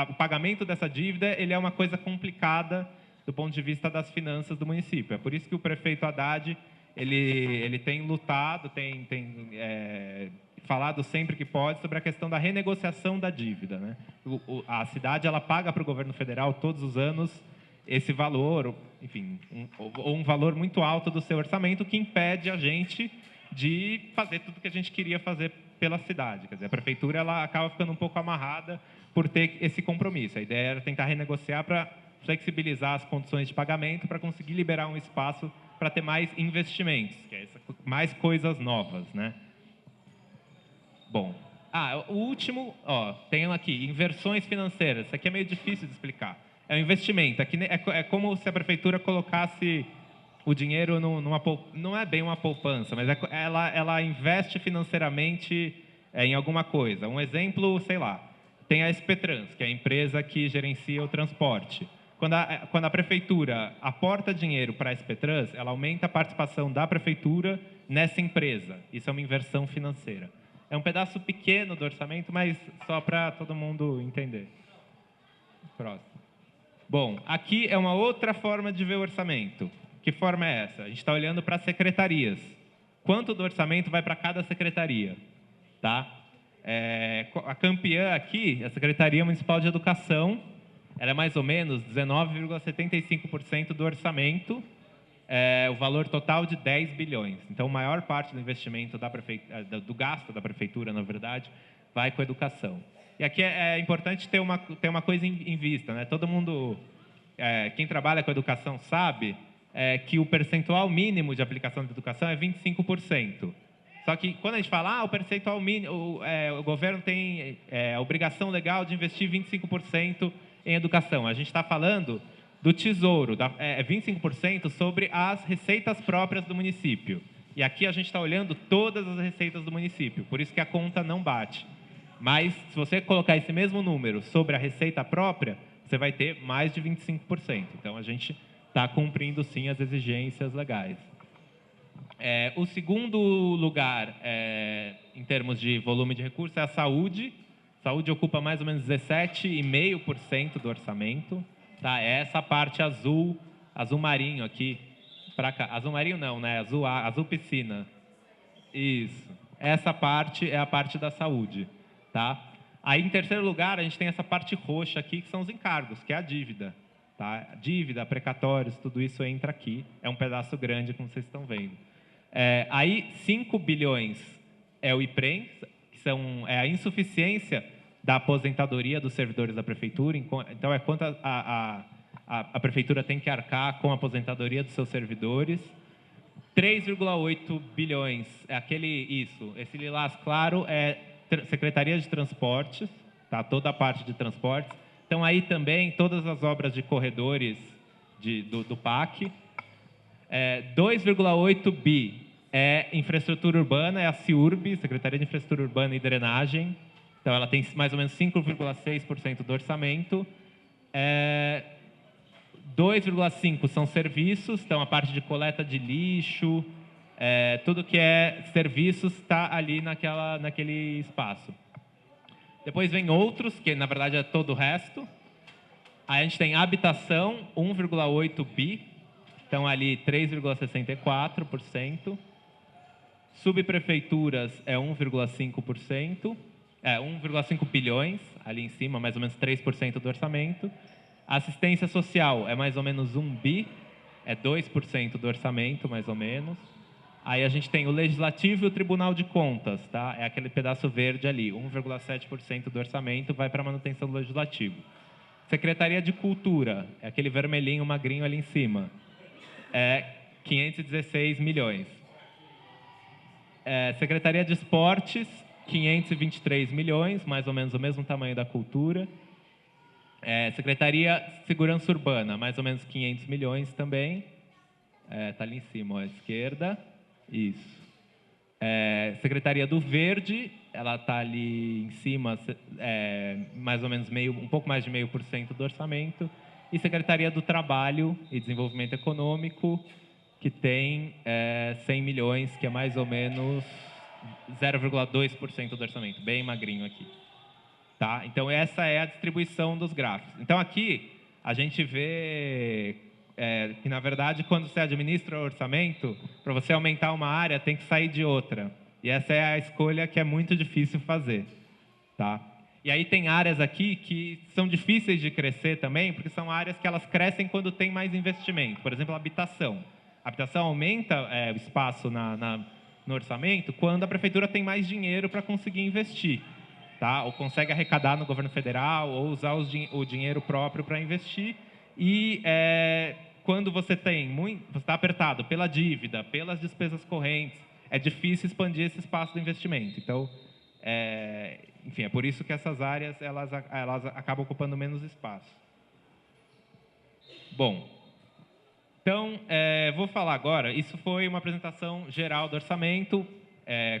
[SPEAKER 4] o pagamento dessa dívida ele é uma coisa complicada do ponto de vista das finanças do município. É por isso que o prefeito Haddad ele tem lutado, tem falado sempre que pode sobre a questão da renegociação da dívida, né? A cidade ela paga para o governo federal todos os anos esse valor, enfim, um valor muito alto do seu orçamento que impede a gente de fazer tudo que a gente queria fazer pela cidade. Quer dizer, a prefeitura ela acaba ficando um pouco amarrada por ter esse compromisso. A ideia era tentar renegociar para flexibilizar as condições de pagamento para conseguir liberar um espaço para ter mais investimentos, que é mais coisas novas, né? Bom, o último, tem aqui, inversões financeiras. Isso aqui é meio difícil de explicar. É um investimento. Aqui é como se a prefeitura colocasse o dinheiro numa não é bem uma poupança, mas ela investe financeiramente em alguma coisa. Um exemplo, sei lá, tem a SPTrans, que é a empresa que gerencia o transporte. Quando a prefeitura aporta dinheiro para a SPTrans, ela aumenta a participação da prefeitura nessa empresa. Isso é uma inversão financeira. É um pedaço pequeno do orçamento, mas só para todo mundo entender. Próximo. Bom, aqui é uma outra forma de ver o orçamento. Que forma é essa? A gente está olhando para as secretarias. Quanto do orçamento vai para cada secretaria? Tá? A campeã aqui, a Secretaria Municipal de Educação, ela é mais ou menos 19,75% do orçamento, o valor total de 10 bilhões. Então, a maior parte do investimento do gasto da prefeitura, na verdade, vai com a educação. E aqui é importante ter uma coisa em vista, né? Todo mundo, quem trabalha com educação sabe que o percentual mínimo de aplicação da educação é 25%. Só que quando a gente fala, o percentual mínimo, o governo tem a obrigação legal de investir 25% em educação. A gente está falando do Tesouro, 25% sobre as receitas próprias do município. E aqui a gente está olhando todas as receitas do município, por isso que a conta não bate. Mas, se você colocar esse mesmo número sobre a receita própria, você vai ter mais de 25%. Então, a gente está cumprindo, sim, as exigências legais. O segundo lugar, em termos de volume de recursos, é a saúde. Saúde ocupa mais ou menos 17,5% do orçamento. Tá? É essa parte azul marinho aqui. Pra cá. Azul marinho não, né? Azul piscina. Isso. Essa parte é a parte da saúde. Tá? Aí, em terceiro lugar, a gente tem essa parte roxa aqui, que são os encargos, que é a dívida. Tá? Dívida, precatórios, tudo isso entra aqui. É um pedaço grande, como vocês estão vendo. Aí, 5 bilhões é o IPREM, que é a insuficiência da aposentadoria dos servidores da prefeitura. Então, é quanto a prefeitura tem que arcar com a aposentadoria dos seus servidores. 3,8 bilhões é esse lilás claro é Secretaria de Transportes, tá? Toda a parte de transportes. Então, aí também todas as obras de corredores do PAC. 2,8 bi é infraestrutura urbana, é a CIURB, Secretaria de Infraestrutura Urbana e Drenagem. Então, ela tem mais ou menos 5,6% do orçamento. 2,5 são serviços, então a parte de coleta de lixo, tudo que é serviços está ali naquele espaço. Depois vem outros, que na verdade é todo o resto. Aí a gente tem habitação, 1,8 bi, então ali 3,64%. Subprefeituras é 1,5%, 1,5 bilhões, ali em cima, mais ou menos 3% do orçamento. Assistência social é mais ou menos 1 bi, é 2% do orçamento, mais ou menos. Aí a gente tem o Legislativo e o Tribunal de Contas, tá? É aquele pedaço verde ali, 1,7% do orçamento vai para a manutenção do Legislativo. Secretaria de Cultura, é aquele vermelhinho magrinho ali em cima, é 516 milhões. Secretaria de Esportes, 523 milhões, mais ou menos o mesmo tamanho da Cultura. Secretaria de Segurança Urbana, mais ou menos 500 milhões também. Está ali em cima, ó, à esquerda. Isso. Secretaria do Verde, ela está ali em cima, mais ou menos um pouco mais de 0,5% do orçamento. E Secretaria do Trabalho e Desenvolvimento Econômico, que tem 100 milhões, que é mais ou menos 0,2% do orçamento, bem magrinho aqui. Tá? Então, essa é a distribuição dos gráficos. Então, aqui, a gente vê que, na verdade, quando você administra o orçamento, para você aumentar uma área, tem que sair de outra. E essa é a escolha que é muito difícil fazer. Tá? E aí tem áreas aqui que são difíceis de crescer também, porque são áreas que elas crescem quando tem mais investimento. Por exemplo, a habitação. A habitação aumenta o espaço no orçamento quando a prefeitura tem mais dinheiro para conseguir investir. Tá? Ou consegue arrecadar no governo federal, ou usar o dinheiro próprio para investir. E quando você está apertado pela dívida, pelas despesas correntes, é difícil expandir esse espaço do investimento. Então, enfim, é por isso que essas áreas elas acabam ocupando menos espaço. Bom, então, vou falar agora, isso foi uma apresentação geral do orçamento,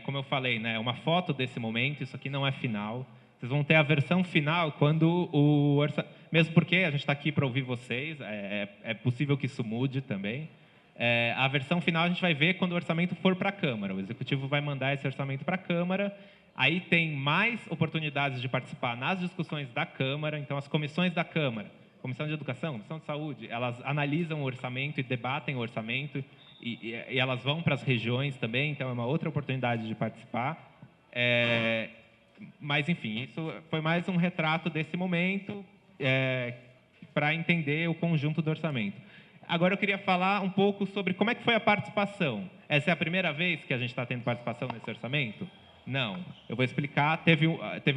[SPEAKER 4] como eu falei, né, uma foto desse momento, isso aqui não é final. Vocês vão ter a versão final quando o orçamento... Mesmo porque a gente está aqui para ouvir vocês, é possível que isso mude também. A versão final a gente vai ver quando o orçamento for para a Câmara. O Executivo vai mandar esse orçamento para a Câmara. Aí tem mais oportunidades de participar nas discussões da Câmara. Então, as comissões da Câmara, Comissão de Educação, Comissão de Saúde, elas analisam o orçamento e debatem o orçamento. E elas vão para as regiões também, então é uma outra oportunidade de participar. Mas, enfim, isso foi mais um retrato desse momento para entender o conjunto do orçamento. Agora eu queria falar um pouco sobre como é que foi a participação. Essa é a primeira vez que a gente está tendo participação nesse orçamento? Não. Eu vou explicar. Teve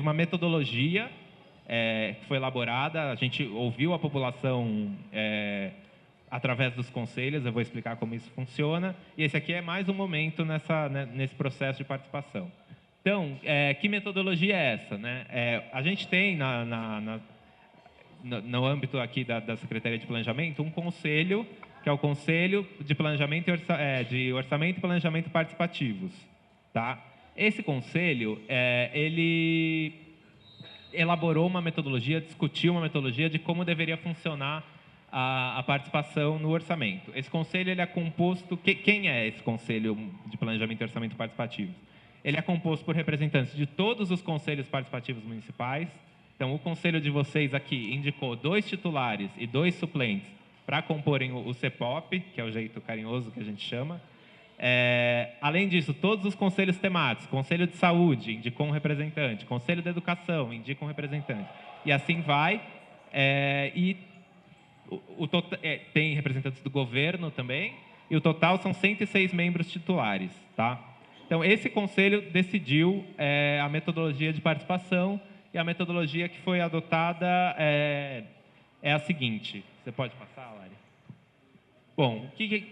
[SPEAKER 4] uma metodologia que foi elaborada, a gente ouviu a população através dos conselhos, eu vou explicar como isso funciona. E esse aqui é mais um momento nesse processo de participação. Então, que metodologia é essa? Né? A gente tem, no âmbito aqui da Secretaria de Planejamento, um conselho, que é o Conselho de Planejamento de Orçamento e Planejamento Participativos. Tá? Esse conselho, ele elaborou uma metodologia, discutiu uma metodologia de como deveria funcionar a participação no orçamento. Esse conselho ele é composto... Quem é esse Conselho de Planejamento e Orçamento Participativos? Ele é composto por representantes de todos os conselhos participativos municipais. Então, o conselho de vocês aqui indicou 2 titulares e 2 suplentes para comporem o CEPOP, que é o jeito carinhoso que a gente chama. Além disso, todos os conselhos temáticos, Conselho de Saúde indicou um representante, Conselho de Educação indica um representante. E assim vai. Tem representantes do governo também. E o total são 106 membros titulares. Tá? Então, esse conselho decidiu a metodologia de participação, e a metodologia que foi adotada é a seguinte. Você pode passar, Lari? Bom,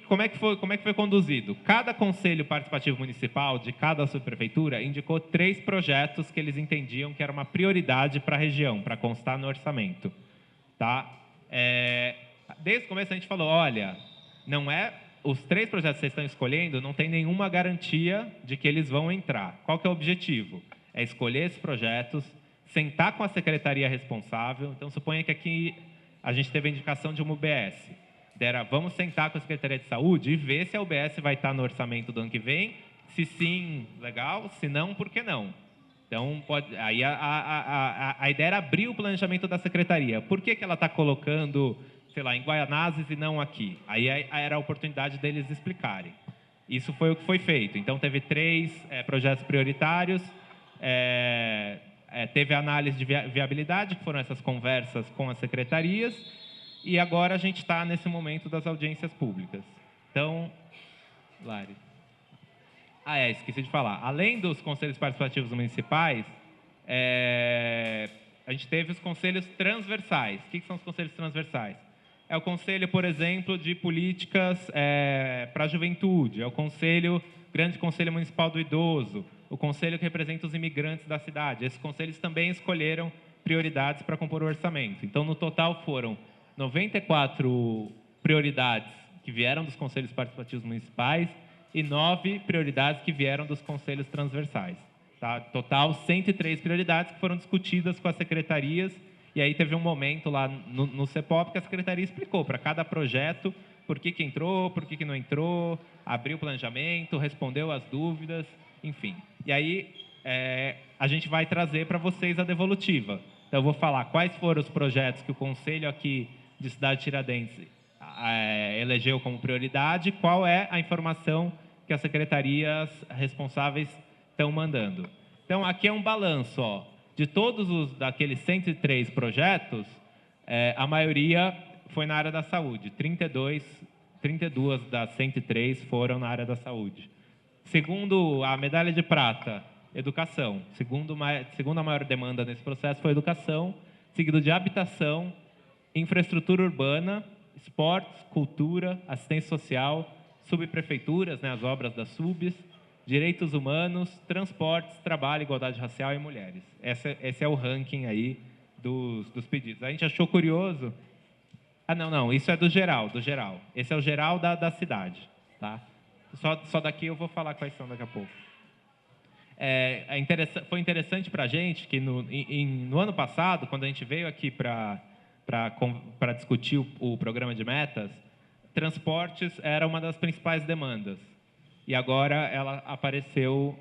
[SPEAKER 4] como é que foi conduzido? Cada conselho participativo municipal de cada subprefeitura indicou 3 projetos que eles entendiam que era uma prioridade para a região, para constar no orçamento. Tá? Desde o começo a gente falou, olha, os 3 projetos que vocês estão escolhendo não tem nenhuma garantia de que eles vão entrar. Qual que é o objetivo? É escolher esses projetos, sentar com a secretaria responsável. Então, suponha que aqui a gente teve a indicação de uma UBS. Vamos sentar com a Secretaria de Saúde e ver se a UBS vai estar no orçamento do ano que vem. Se sim, legal. Se não, por que não? Então, aí a ideia era abrir o planejamento da Secretaria. Por que ela está colocando, sei lá, em Guaianazes e não aqui? Aí era a oportunidade deles explicarem. Isso foi o que foi feito. Então, teve 3 projetos prioritários. Teve a análise de viabilidade, que foram essas conversas com as secretarias. E agora a gente está nesse momento das audiências públicas. Então, Lari. Esqueci de falar. Além dos conselhos participativos municipais, a gente teve os conselhos transversais. O que são os conselhos transversais? é o conselho, por exemplo, de políticas para a juventude, é o grande conselho municipal do idoso, o conselho que representa os imigrantes da cidade. Esses conselhos também escolheram prioridades para compor o orçamento. Então, no total, foram 94 prioridades que vieram dos conselhos participativos municipais e 9 prioridades que vieram dos conselhos transversais. Tá? Total, 103 prioridades que foram discutidas com as secretarias, e aí teve um momento lá no CEPOP que a secretaria explicou para cada projeto por que entrou, por que não entrou, abriu o planejamento, respondeu as dúvidas, enfim. E aí a gente vai trazer para vocês a devolutiva. Então, eu vou falar quais foram os projetos que o Conselho aqui de Cidade Tiradentes elegeu como prioridade, qual é a informação que as secretarias responsáveis estão mandando. Então, aqui é um balanço, ó, de todos daqueles 103 projetos, a maioria foi na área da saúde, 32 das 103 foram na área da saúde. Segundo a medalha de prata, educação. Segunda maior demanda nesse processo foi educação, seguido de habitação, infraestrutura urbana, esportes, cultura, assistência social, subprefeituras, né, as obras das subs, direitos humanos, transportes, trabalho, igualdade racial e mulheres. Esse é o ranking aí dos pedidos. A gente achou curioso... Ah, não, isso é do geral. Esse é o geral da cidade, tá? Só daqui eu vou falar quais são daqui a pouco. Foi interessante para a gente que no ano passado, quando a gente veio aqui para discutir o programa de metas, transportes era uma das principais demandas. E agora ela apareceu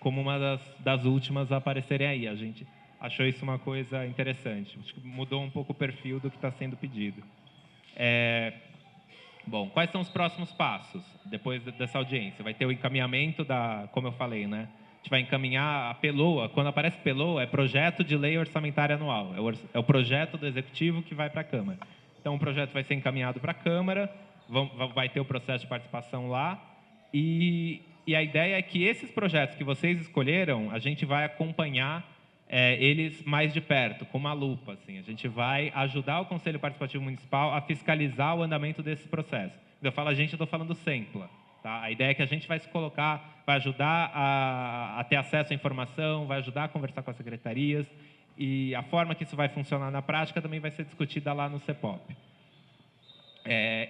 [SPEAKER 4] como uma das últimas a aparecerem aí. A gente achou isso uma coisa interessante. Acho que mudou um pouco o perfil do que está sendo pedido. Bom, quais são os próximos passos depois dessa audiência? Vai ter o encaminhamento como eu falei, né? A gente vai encaminhar a PELOA. Quando aparece PELOA, é Projeto de Lei Orçamentária Anual. É o projeto do Executivo que vai para a Câmara. Então, o projeto vai ser encaminhado para a Câmara, vai ter o processo de participação lá, e a ideia é que esses projetos que vocês escolheram, a gente vai acompanhar eles mais de perto, com uma lupa. Assim. A gente vai ajudar o Conselho Participativo Municipal a fiscalizar o andamento desse processo. Quando eu falo a gente, eu estou falando Sempla. Tá? A ideia é que a gente vai se colocar, vai ajudar a ter acesso à informação, vai ajudar a conversar com as secretarias, e a forma que isso vai funcionar na prática também vai ser discutida lá no CEPOP.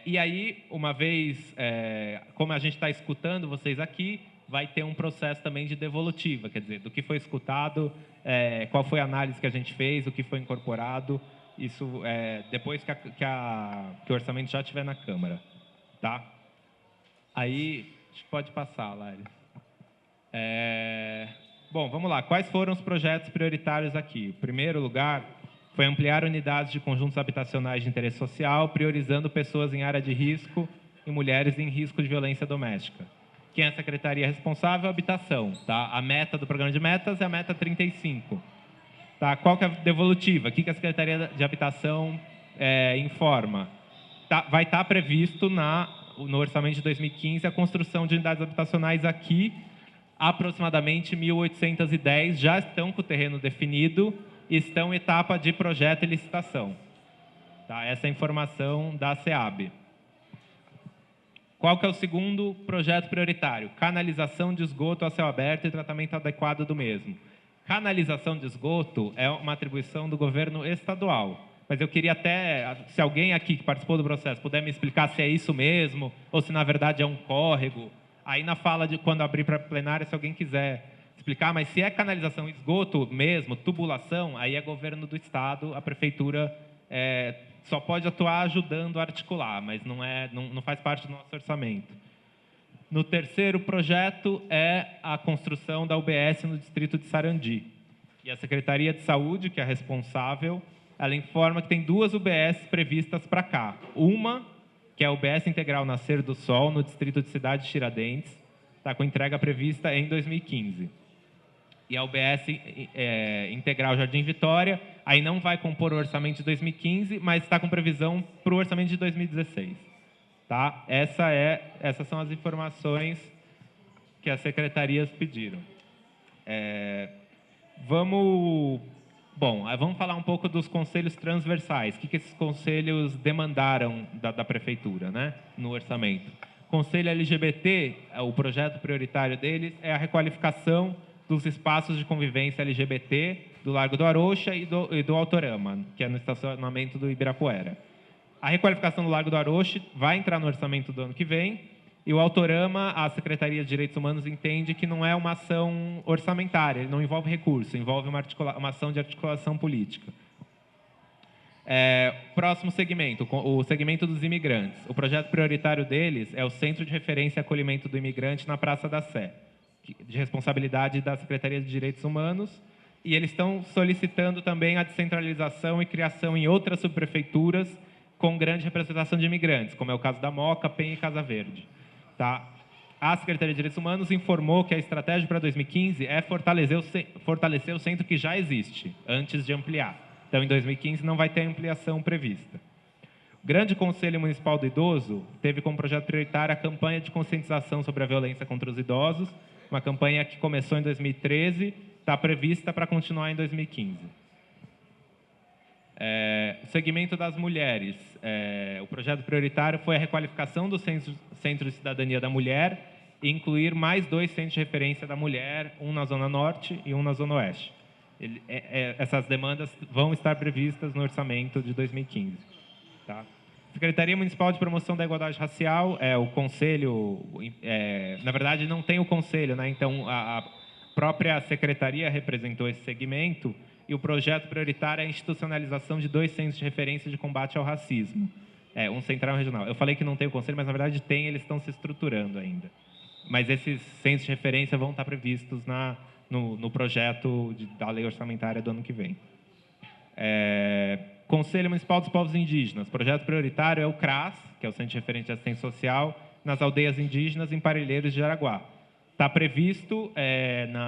[SPEAKER 4] E aí, uma vez, como a gente está escutando vocês aqui, vai ter um processo também de devolutiva, quer dizer, do que foi escutado, qual foi a análise que a gente fez, o que foi incorporado, isso depois que o orçamento já estiver na Câmara. Tá? Aí, a gente pode passar, Lari. Bom, vamos lá. Quais foram os projetos prioritários aqui? Em primeiro lugar, foi ampliar unidades de conjuntos habitacionais de interesse social, priorizando pessoas em área de risco e mulheres em risco de violência doméstica. Quem é a secretaria responsável? Habitação. Tá? A meta do programa de metas é a meta 35. Tá? Qual que é a devolutiva? O que a Secretaria de Habitação informa? Vai estar previsto no orçamento de 2015 a construção de unidades habitacionais aqui, aproximadamente 1.810 já estão com o terreno definido e estão em etapa de projeto e licitação. Tá? Essa é a informação da SEAB. Qual que é o segundo projeto prioritário? Canalização de esgoto a céu aberto e tratamento adequado do mesmo. Canalização de esgoto é uma atribuição do governo estadual. Mas eu queria até, se alguém aqui que participou do processo puder me explicar se é isso mesmo, ou se na verdade é um córrego. Aí na fala de quando abrir para a plenária, se alguém quiser explicar, mas se é canalização, esgoto mesmo, tubulação, aí é governo do estado, a prefeitura só pode atuar ajudando a articular, mas não faz parte do nosso orçamento. No terceiro projeto é a construção da UBS no distrito de Sarandi. E a Secretaria de Saúde, que é a responsável, ela informa que tem 2 UBS previstas para cá. Uma, que é a UBS Integral Nascer do Sol, no distrito de Cidade Tiradentes, está com entrega prevista em 2015. E a UBS Integral Jardim Vitória, aí não vai compor o orçamento de 2015, mas está com previsão para o orçamento de 2016. Tá? Essas são as informações que as secretarias pediram. Vamos Bom, vamos falar um pouco dos conselhos transversais. O que esses conselhos demandaram da prefeitura, né, no orçamento? Conselho LGBT, o projeto prioritário deles é a requalificação dos espaços de convivência LGBT do Largo do Arouxa e do Autorama, que é no estacionamento do Ibirapuera. A requalificação do Largo do Arouxa vai entrar no orçamento do ano que vem, e o Autorama, a Secretaria de Direitos Humanos entende que não é uma ação orçamentária, ele não envolve recurso, envolve uma ação de articulação política. Próximo segmento, o segmento dos imigrantes. O projeto prioritário deles é o Centro de Referência e Acolhimento do Imigrante na Praça da Sé, de responsabilidade da Secretaria de Direitos Humanos, e eles estão solicitando também a descentralização e criação em outras subprefeituras com grande representação de imigrantes, como é o caso da Moca, Penha e Casa Verde. Tá? A Secretaria de Direitos Humanos informou que a estratégia para 2015 é fortalecer o centro que já existe, antes de ampliar. Então, em 2015, não vai ter ampliação prevista. O Grande Conselho Municipal do Idoso teve como projeto prioritário a campanha de conscientização sobre a violência contra os idosos, uma campanha que começou em 2013, está prevista para continuar em 2015. O segmento das mulheres. O projeto prioritário foi a requalificação do Centro de Cidadania da Mulher e incluir mais 2 centros de referência da mulher, um na Zona Norte e um na Zona Oeste. Essas demandas vão estar previstas no orçamento de 2015. Tá? Secretaria Municipal de Promoção da Igualdade Racial, o conselho, na verdade não tem o conselho, né? Então a própria secretaria representou esse segmento, e o projeto prioritário é a institucionalização de 2 centros de referência de combate ao racismo, um central e um regional. Eu falei que não tem o conselho, mas na verdade tem, eles estão se estruturando ainda. Mas esses centros de referência vão estar previstos no projeto da lei orçamentária do ano que vem. Conselho Municipal dos Povos Indígenas. O projeto prioritário é o CRAS, que é o Centro de Referência de Assistência Social, nas aldeias indígenas em Parelheiros de Jaraguá. Está previsto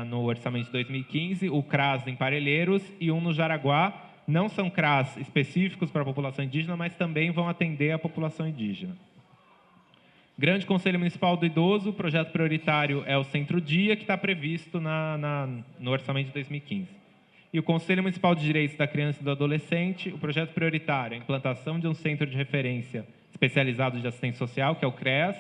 [SPEAKER 4] no orçamento de 2015 o CRAS em Parelheiros e um no Jaraguá. Não são CRAS específicos para a população indígena, mas também vão atender a população indígena. Grande Conselho Municipal do Idoso, o projeto prioritário é o Centro Dia, que está previsto no orçamento de 2015. E o Conselho Municipal de Direitos da Criança e do Adolescente, o projeto prioritário é a implantação de um centro de referência especializado de assistência social, que é o CREAS,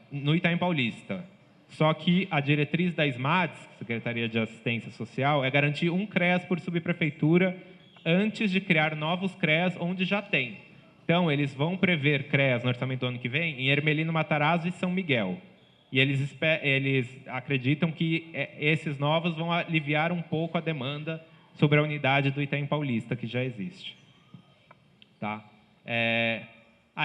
[SPEAKER 4] no Itaim Paulista. Só que a diretriz da SMADS, Secretaria de Assistência Social, é garantir um CREAS por subprefeitura antes de criar novos CREAS onde já tem. Então, eles vão prever CREAS no orçamento do ano que vem em Ermelino Matarazzo e São Miguel. E eles acreditam que esses novos vão aliviar um pouco a demanda sobre a unidade do Itaim Paulista, que já existe. Tá? É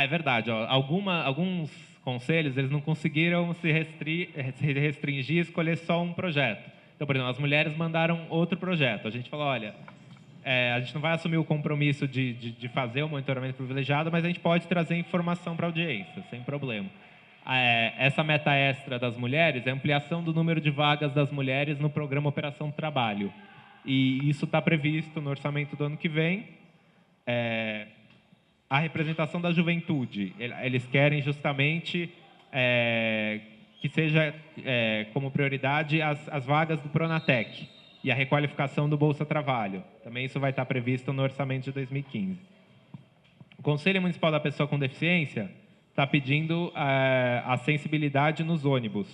[SPEAKER 4] verdade. Ó, alguns conselhos eles não conseguiram se restringir e escolher só um projeto. Então, por exemplo, as mulheres mandaram outro projeto. A gente falou, olha, a gente não vai assumir o compromisso de fazer o monitoramento privilegiado, mas a gente pode trazer informação para a audiência, sem problema. Essa meta extra das mulheres é a ampliação do número de vagas das mulheres no programa Operação Trabalho. E isso está previsto no orçamento do ano que vem. A representação da juventude, eles querem justamente que seja como prioridade as vagas do Pronatec e a requalificação do Bolsa Trabalho. Também isso vai estar previsto no orçamento de 2015. O Conselho Municipal da Pessoa com Deficiência está pedindo a sensibilidade nos ônibus.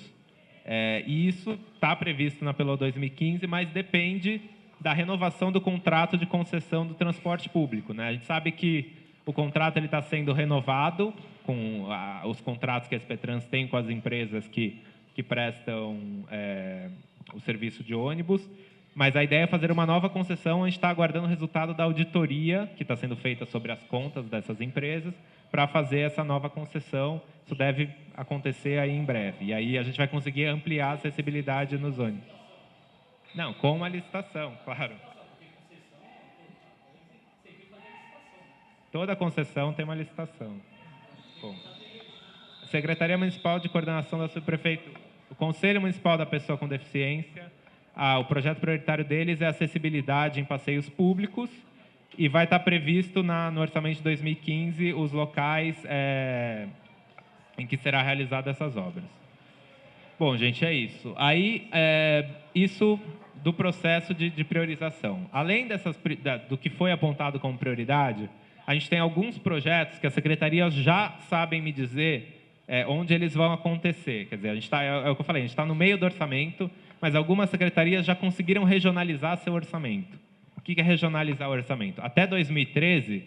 [SPEAKER 4] E isso está previsto na PELO 2015, mas depende da renovação do contrato de concessão do transporte público. Né? A gente sabe que o contrato está sendo renovado com os contratos que a SPTrans tem com as empresas que prestam o serviço de ônibus, mas a ideia é fazer uma nova concessão. A gente está aguardando o resultado da auditoria que está sendo feita sobre as contas dessas empresas para fazer essa nova concessão. Isso deve acontecer aí em breve. E aí a gente vai conseguir ampliar a acessibilidade nos ônibus. Não, com a licitação, claro. Toda concessão tem uma licitação. Bom. Secretaria Municipal de Coordenação da Subprefeitura. O Conselho Municipal da Pessoa com Deficiência, o projeto prioritário deles é acessibilidade em passeios públicos e vai estar previsto no orçamento de 2015 os locais em que será realizada essas obras. Bom, gente, é isso. Aí, isso do processo de priorização. Além do que foi apontado como prioridade, a gente tem alguns projetos que as secretarias já sabem me dizer onde eles vão acontecer. Quer dizer, a gente está, é o que eu falei, a gente está no meio do orçamento, mas algumas secretarias já conseguiram regionalizar seu orçamento. O que é regionalizar o orçamento? Até 2013,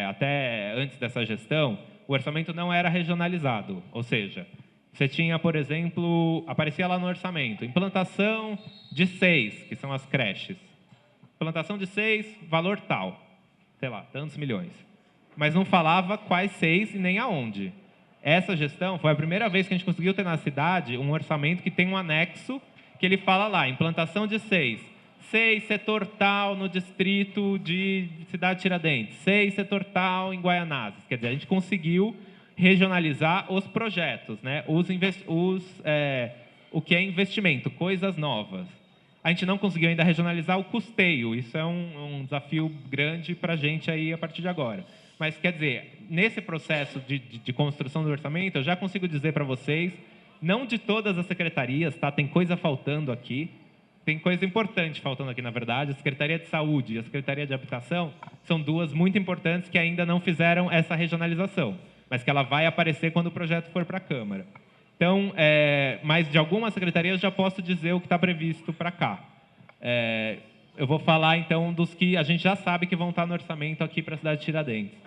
[SPEAKER 4] até antes dessa gestão, o orçamento não era regionalizado, ou seja, você tinha, por exemplo, aparecia lá no orçamento, implantação de 6, que são as creches. Implantação de 6, valor tal, sei lá, tantos milhões. Mas não falava quais 6 e nem aonde. Essa gestão foi a primeira vez que a gente conseguiu ter na cidade um orçamento que tem um anexo que ele fala lá, implantação de 6, setor tal no distrito de Cidade Tiradentes, 6 setor tal em Guaianazes. Quer dizer, a gente conseguiu regionalizar os projetos, né? O que é investimento, coisas novas. A gente não conseguiu ainda regionalizar o custeio, isso é um desafio grande para a gente aí a partir de agora. Mas, quer dizer, nesse processo de construção do orçamento, eu já consigo dizer para vocês, não de todas as secretarias, tá? Tem coisa faltando aqui, tem coisa importante faltando aqui, na verdade. A Secretaria de Saúde e a Secretaria de Habitação são duas muito importantes que ainda não fizeram essa regionalização, mas que ela vai aparecer quando o projeto for para a Câmara. Então, mas de algumas secretarias eu já posso dizer o que está previsto para cá. Eu vou falar, então, dos que a gente já sabe que vão estar no orçamento aqui para a cidade de Tiradentes.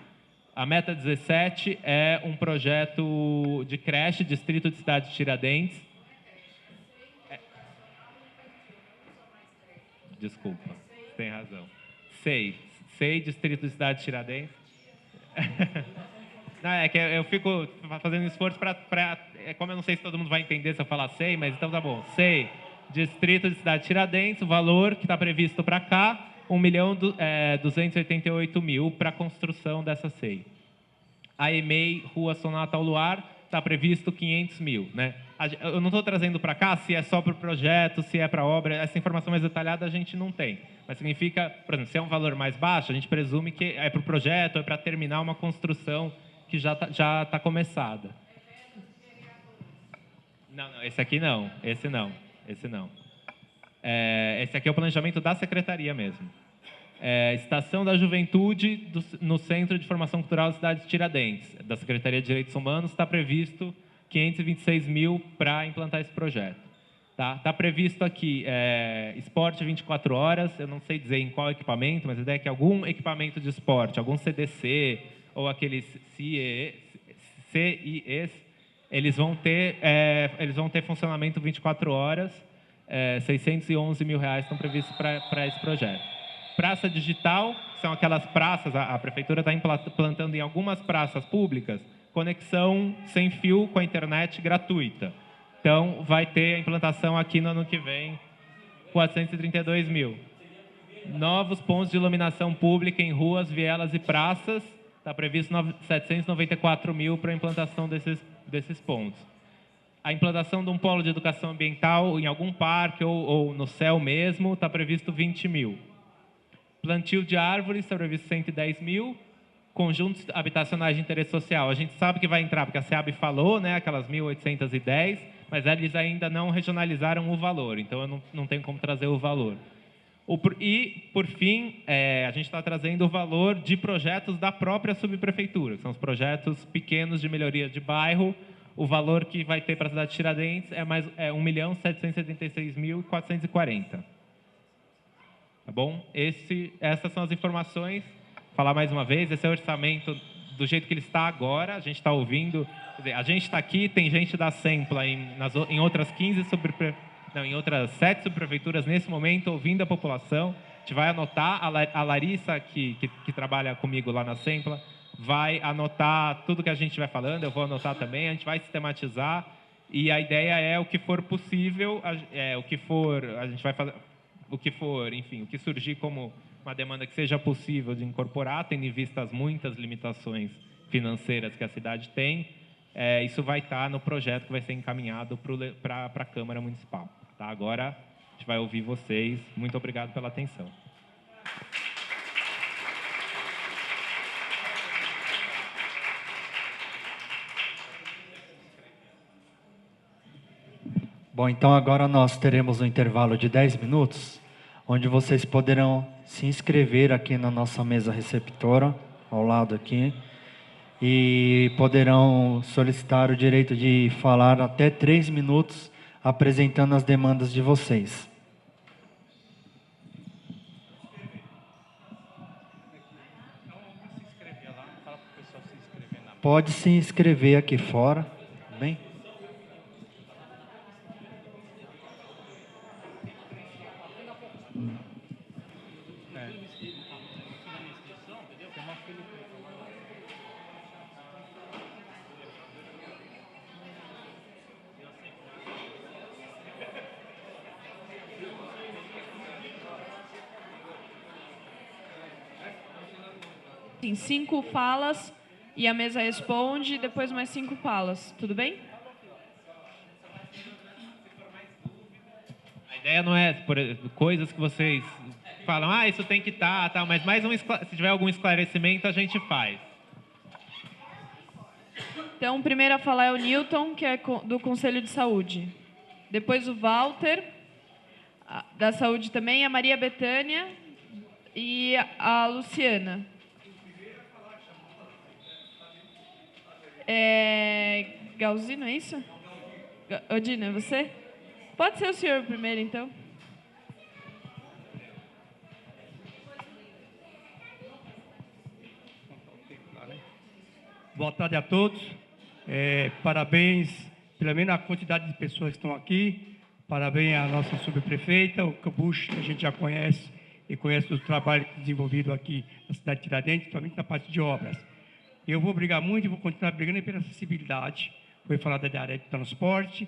[SPEAKER 4] A Meta 17 é um projeto de creche, distrito de cidade de Tiradentes. Desculpa, tem razão. Sei, distrito de cidade de Tiradentes. Não, é que eu fico fazendo esforço para... Como eu não sei se todo mundo vai entender se eu falar sei, mas então tá bom. Sei, distrito de cidade de Tiradentes, o valor que está previsto para cá, 1.288.000 para a construção dessa SEI. A EMEI, Rua Sonata ao Luar, está previsto 500.000. Né? Eu não estou trazendo para cá se é só para o projeto, se é para obra. Essa informação mais detalhada a gente não tem. Mas significa, por exemplo, se é um valor mais baixo, a gente presume que é para o projeto, é para terminar uma construção que já está começada. Não, esse aqui não. Esse não. Esse aqui é o planejamento da secretaria mesmo. Estação da Juventude no Centro de Formação Cultural da cidade de Tiradentes, da Secretaria de Direitos Humanos, está previsto 526.000 para implantar esse projeto. Tá previsto aqui esporte 24 horas, eu não sei dizer em qual equipamento, mas a ideia é que algum equipamento de esporte, algum CDC ou aqueles CIEs, eles vão ter funcionamento 24 horas, 611 mil reais estão previstos para esse projeto. Praça digital, são aquelas praças, a prefeitura está implantando em algumas praças públicas conexão sem fio com a internet gratuita. Então, vai ter a implantação aqui no ano que vem, 432 mil. Novos pontos de iluminação pública em ruas, vielas e praças, está previsto 794 mil para a implantação desses pontos. A implantação de um polo de educação ambiental em algum parque ou no céu mesmo, está previsto 20 mil. Plantio de árvores, está previsto 110 mil. Conjuntos habitacionais de interesse social, a gente sabe que vai entrar, porque a SEAB falou, né, aquelas 1.810, mas eles ainda não regionalizaram o valor, então eu não tenho como trazer o valor. E, por fim, a gente está trazendo o valor de projetos da própria subprefeitura, que são os projetos pequenos de melhoria de bairro. O valor que vai ter para a cidade de Tiradentes é 1.776.440. Tá bom? Essas são as informações. Falar mais uma vez, esse é o orçamento do jeito que ele está agora. A gente está ouvindo, quer dizer, a gente está aqui, tem gente da Sempla em outras 7 subprefeituras nesse momento, ouvindo a população. A gente vai anotar, a Larissa, que trabalha comigo lá na Sempla, vai anotar tudo que a gente vai falando, eu vou anotar também, a gente vai sistematizar, e a ideia é o que for possível, o que for, a gente vai fazer, o que for, enfim, o que surgir como uma demanda que seja possível de incorporar, tendo em vista as muitas limitações financeiras que a cidade tem, isso vai estar no projeto que vai ser encaminhado para a Câmara Municipal. Tá? Agora, a gente vai ouvir vocês. Muito obrigado pela atenção.
[SPEAKER 1] Bom, então agora nós teremos um intervalo de 10 minutos, onde vocês poderão se inscrever aqui na nossa mesa receptora, ao lado aqui, e poderão solicitar o direito de falar até 3 minutos, apresentando as demandas de vocês. Pode se inscrever aqui fora, tudo bem?
[SPEAKER 6] Tem 5 falas e a mesa responde, depois mais 5 falas. Tudo bem?
[SPEAKER 4] A ideia não é por exemplo, coisas que vocês falam, isso tem que estar, tal, mas se tiver algum esclarecimento, a gente faz.
[SPEAKER 6] Então, primeiro a falar é o Newton, que é do Conselho de Saúde. Depois o Walter, da Saúde também, a Maria Bethânia e a Luciana. Galzino, é isso? Odina, é você? Pode ser o senhor primeiro, então.
[SPEAKER 7] Boa tarde a todos. Parabéns, pelo menos a quantidade de pessoas que estão aqui. Parabéns à nossa subprefeita, o Cabucho, que a gente já conhece e conhece o trabalho desenvolvido aqui na cidade de Tiradentes, principalmente na parte de obras. Eu vou brigar muito e vou continuar brigando pela acessibilidade. Foi falada da área de transporte.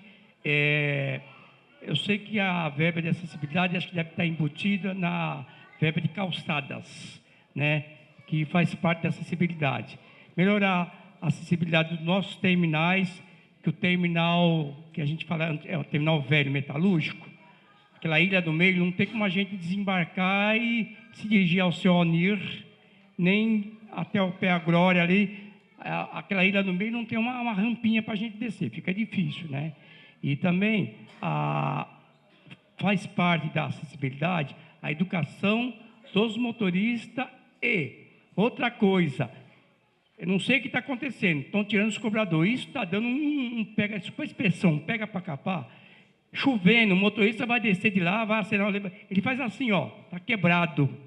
[SPEAKER 7] Eu sei que a verba de acessibilidade acho que deve estar embutida na verba de calçadas, né, que faz parte da acessibilidade. Melhorar a acessibilidade dos nossos terminais, que o terminal que a gente fala é o terminal velho metalúrgico, aquela ilha do meio, não tem como a gente desembarcar e se dirigir ao seu Onir, nem até o Pé Glória ali, aquela ilha no meio não tem uma rampinha para a gente descer, fica difícil, né? E também faz parte da acessibilidade a educação dos motoristas e outra coisa, eu não sei o que está acontecendo, estão tirando os cobradores, isso está dando pega, desculpa a expressão, pega para capar, chovendo, o motorista vai descer de lá, vai acelerar, ele faz assim, ó, está quebrado.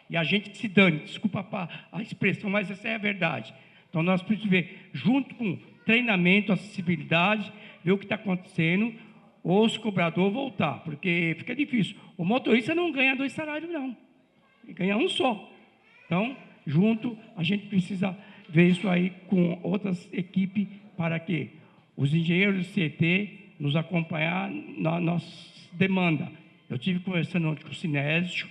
[SPEAKER 7] E a gente que se dane, desculpa a expressão, mas essa é a verdade. Então, nós precisamos ver, junto com treinamento, acessibilidade, ver o que está acontecendo, os cobradores voltar, porque fica difícil. O motorista não ganha 2 salários, não. Ele ganha um só. Então, junto, a gente precisa ver isso aí com outras equipes para que os engenheiros do CT nos acompanhar na nossa demanda. Eu tive conversando ontem com o Sinésio,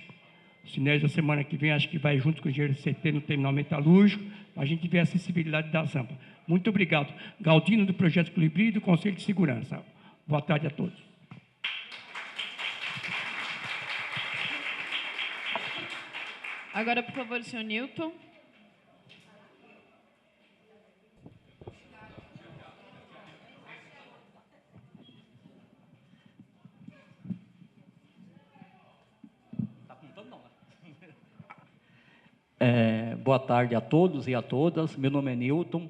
[SPEAKER 7] a semana que vem, acho que vai junto com o engenheiro do CT no terminal metalúrgico, para a gente ver a acessibilidade das rampas. Muito obrigado. Galdino, do Projeto Colibri e do Conselho de Segurança. Boa tarde a todos.
[SPEAKER 6] Agora, por favor, o senhor Newton.
[SPEAKER 8] Boa tarde a todos e a todas. Meu nome é Newton.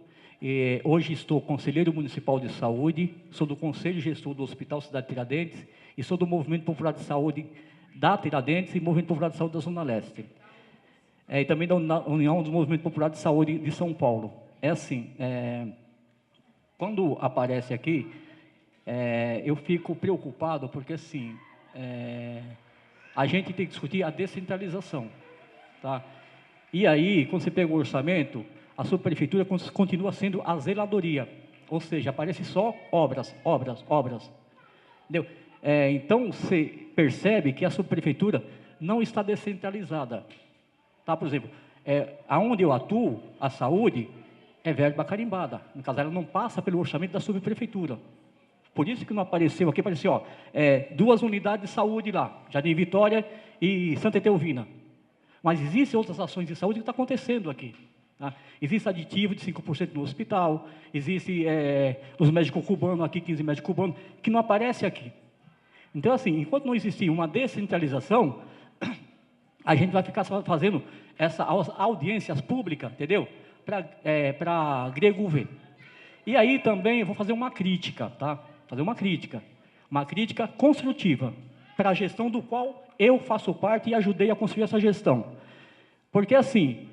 [SPEAKER 8] Hoje estou conselheiro municipal de saúde, sou do Conselho Gestor do Hospital Cidade de Tiradentes e sou do Movimento Popular de Saúde da Tiradentes e Movimento Popular de Saúde da Zona Leste. E também da União dos Movimentos Populares de Saúde de São Paulo. Quando aparece aqui, eu fico preocupado porque, assim, a gente tem que discutir a descentralização, tá? E aí, quando você pega o orçamento, a subprefeitura continua sendo a zeladoria, ou seja, aparece só obras. Entendeu? Então, você percebe que a subprefeitura não está descentralizada. Tá? Por exemplo, aonde eu atuo, a saúde, é verba carimbada. No caso, ela não passa pelo orçamento da subprefeitura. Por isso que não apareceu aqui, apareceu 2 unidades de saúde lá, Jardim Vitória e Santa Etelvina. Mas existem outras ações de saúde que estão acontecendo aqui. Tá? Existe aditivo de 5% no hospital, existe os médicos cubanos aqui, 15 médicos cubanos, que não aparece aqui. Então, assim, enquanto não existir uma descentralização, a gente vai ficar fazendo essas audiências públicas, entendeu? Para grego ver. E aí também eu vou fazer uma crítica, tá? Fazer uma crítica construtiva para a gestão do qual eu faço parte e ajudei a construir essa gestão. Porque, assim,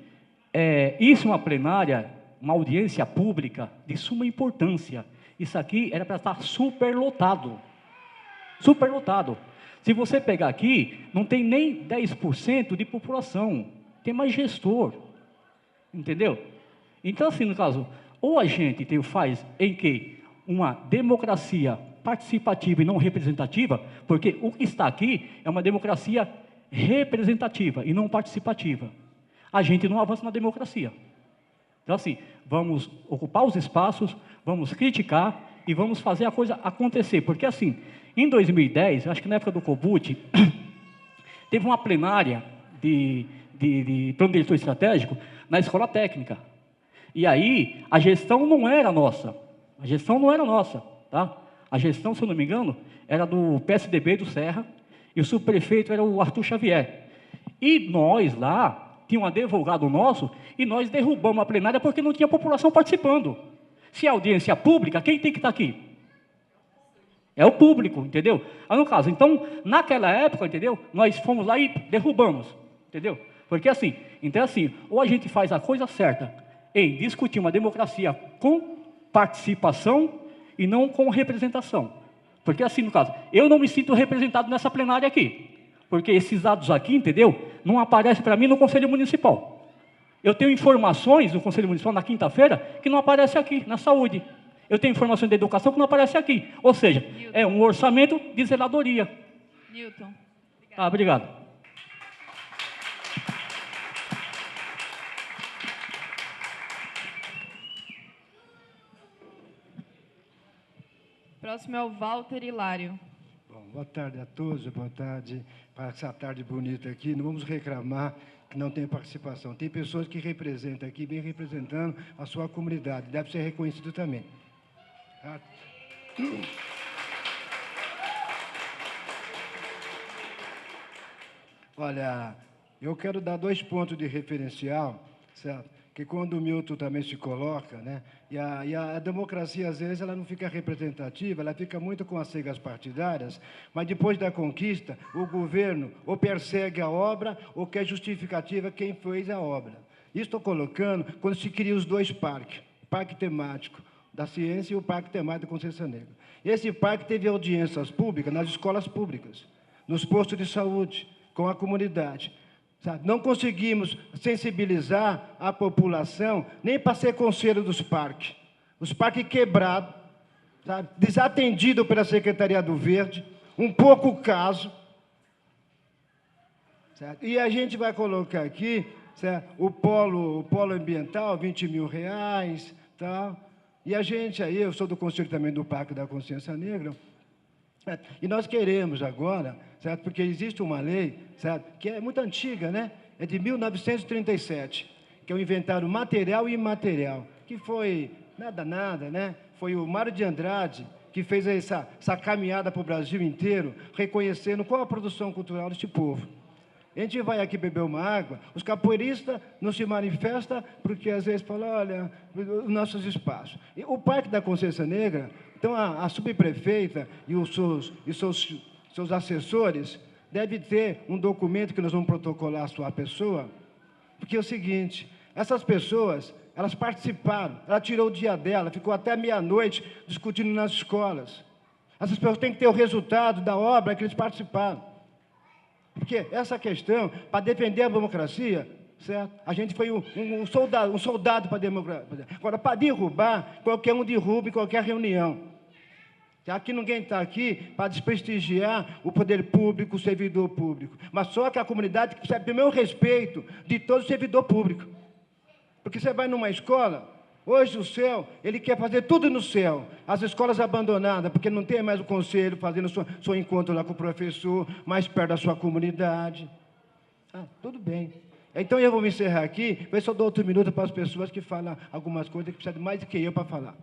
[SPEAKER 8] isso é uma plenária, uma audiência pública de suma importância. Isso aqui era para estar superlotado. Superlotado. Se você pegar aqui, não tem nem 10% de população, tem mais gestor, entendeu? Então, assim, no caso, ou a gente faz em que uma democracia participativa e não representativa, porque o que está aqui é uma democracia representativa e não participativa. A gente não avança na democracia. Então, assim, vamos ocupar os espaços, vamos criticar e vamos fazer a coisa acontecer, porque, assim, em 2010, acho que na época do Cobut, teve uma plenária de plano diretor estratégico na escola técnica. E aí, a gestão não era nossa. A gestão não era nossa, tá? A gestão, se eu não me engano, era do PSDB do Serra, e o subprefeito era o Arthur Xavier. E nós lá, tinha um advogado nosso, e nós derrubamos a plenária porque não tinha população participando. Se é audiência pública, quem tem que estar aqui? É o público, entendeu? No caso, então, naquela época, entendeu? Nós fomos lá e derrubamos, entendeu? Porque assim, então assim, ou a gente faz a coisa certa em discutir uma democracia com participação e não com representação. Porque assim, no caso, eu não me sinto representado nessa plenária aqui. Porque esses dados aqui, entendeu? Não aparecem para mim no Conselho Municipal. Eu tenho informações do Conselho Municipal na quinta-feira que não aparecem aqui, na saúde. Eu tenho informações da educação que não aparece aqui. Ou seja, Newton, é um orçamento de zeladoria.
[SPEAKER 6] Newton.
[SPEAKER 8] Obrigado.
[SPEAKER 6] Próximo é o Walter Hilário.
[SPEAKER 9] Bom, boa tarde a todos, boa tarde. Para essa tarde bonita aqui, não vamos reclamar que não tem participação. Tem pessoas que representam aqui, bem representando a sua comunidade. Deve ser reconhecido também. Olha, eu quero dar 2 pontos de referencial, certo? Que quando o Milton também se coloca, né? E a democracia, às vezes, ela não fica representativa, ela fica muito com as siglas partidárias, mas depois da conquista, o governo ou persegue a obra ou quer justificativa quem fez a obra. Isso estou colocando quando se cria os 2 parques, o parque temático da ciência e o parque temático da Consciência Negra. Esse parque teve audiências públicas nas escolas públicas, nos postos de saúde, com a comunidade. Sabe? Não conseguimos sensibilizar a população nem para ser conselho dos parques. Os parques quebrados, sabe? Desatendidos pela Secretaria do Verde, um pouco caso. Certo? E a gente vai colocar aqui, certo? O polo ambiental, R$20 mil, tal. E a gente aí, eu sou do conselho também do Parque da Consciência Negra, certo? E nós queremos agora, certo? Porque existe uma lei, certo? Que é muito antiga, né? É de 1937, que é o inventário material e imaterial, que foi nada, né? Foi o Mário de Andrade que fez essa caminhada para o Brasil inteiro, reconhecendo qual a produção cultural deste povo. A gente vai aqui beber uma água, os capoeiristas não se manifestam porque, às vezes, falam, olha, os nossos espaços. E o Parque da Consciência Negra, então, a subprefeita e os seus assessores devem ter um documento que nós vamos protocolar a sua pessoa, porque é o seguinte, essas pessoas, elas participaram, ela tirou o dia dela, ficou até meia-noite discutindo nas escolas. Essas pessoas têm que ter o resultado da obra que eles participaram. Porque essa questão, para defender a democracia, certo? A gente foi um soldado para a democracia. Agora, para derrubar, qualquer um derruba em qualquer reunião. Aqui ninguém está aqui para desprestigiar o poder público, o servidor público. Mas só que a comunidade precisa ter o mesmo respeito de todo servidor público. Porque você vai numa escola, hoje o céu, ele quer fazer tudo no céu. As escolas abandonadas, porque não tem mais o conselho fazendo seu encontro lá com o professor, mais perto da sua comunidade. Tudo bem. Então eu vou me encerrar aqui, ver se eu dou outro minuto para as pessoas que falam algumas coisas que precisam mais do que eu para falar.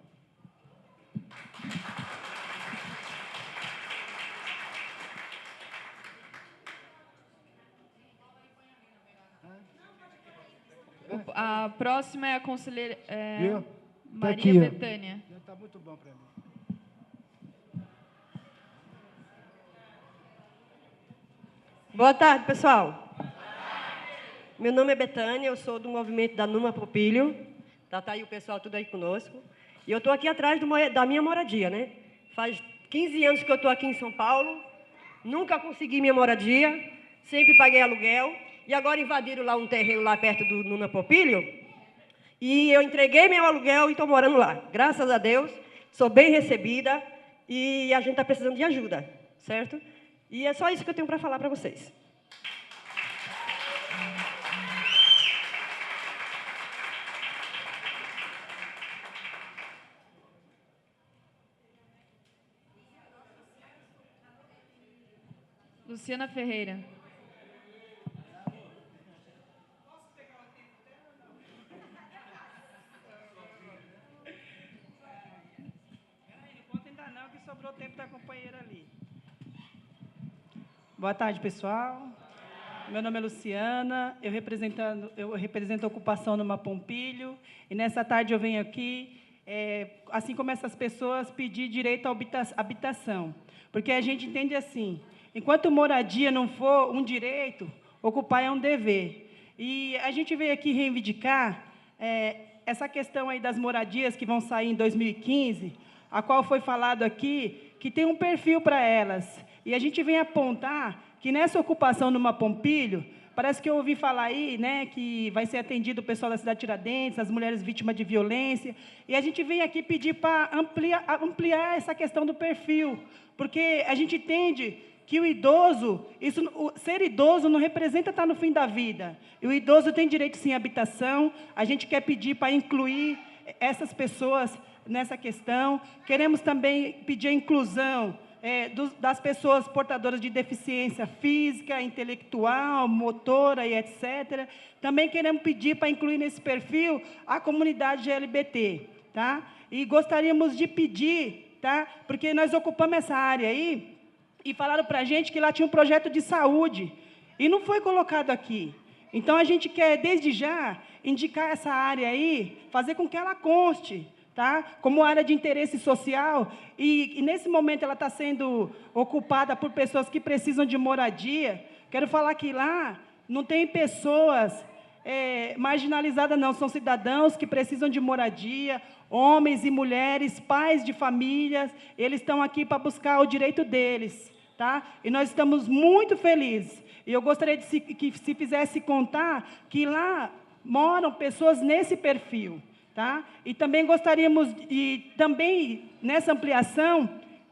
[SPEAKER 6] A próxima é a conselheira
[SPEAKER 9] Tá
[SPEAKER 6] Maria
[SPEAKER 9] aqui,
[SPEAKER 6] Bethânia.
[SPEAKER 9] Já está muito bom para mim.
[SPEAKER 10] Boa tarde, pessoal. Meu nome é Bethânia, eu sou do movimento da Numa Pompilho. Tá aí o pessoal tudo aí conosco. E eu estou aqui atrás da minha moradia, né? Faz 15 anos que eu estou aqui em São Paulo, nunca consegui minha moradia, sempre paguei aluguel, e agora invadiram lá um terreno lá perto do Numa Pompilho, e eu entreguei meu aluguel e estou morando lá. Graças a Deus, sou bem recebida, e a gente está precisando de ajuda, certo? E é só isso que eu tenho para falar para vocês.
[SPEAKER 6] Luciana Ferreira.
[SPEAKER 11] Não pode ainda não, que sobrou tempo da companheira ali. Boa tarde, pessoal. Meu nome é Luciana, eu represento a ocupação Numa Pompilho, e nessa tarde eu venho aqui, assim como essas pessoas, pedir direito à habitação. Porque a gente entende assim, enquanto moradia não for um direito, ocupar é um dever. E a gente veio aqui reivindicar essa questão aí das moradias que vão sair em 2015, a qual foi falado aqui, que tem um perfil para elas. E a gente vem apontar que nessa ocupação Numa Pompilho, parece que eu ouvi falar aí, né, que vai ser atendido o pessoal da cidade de Tiradentes, as mulheres vítimas de violência, e a gente vem aqui pedir para ampliar essa questão do perfil, porque a gente entende que o idoso, ser idoso não representa estar no fim da vida. E o idoso tem direito, sim, à habitação. A gente quer pedir para incluir essas pessoas nessa questão. Queremos também pedir a inclusão das pessoas portadoras de deficiência física, intelectual, motora e etc. Também queremos pedir para incluir nesse perfil a comunidade LGBT. Tá? E gostaríamos de pedir, tá? Porque nós ocupamos essa área aí, e falaram para a gente que lá tinha um projeto de saúde, e não foi colocado aqui. Então, a gente quer, desde já, indicar essa área aí, fazer com que ela conste, tá? Como área de interesse social, e nesse momento ela está sendo ocupada por pessoas que precisam de moradia. Quero falar que lá não tem pessoas marginalizadas, não, são cidadãos que precisam de moradia, homens e mulheres, pais de famílias, eles estão aqui para buscar o direito deles, tá? E nós estamos muito felizes. E eu gostaria que se fizesse contar que lá moram pessoas nesse perfil, tá? E também gostaríamos de, também, nessa ampliação,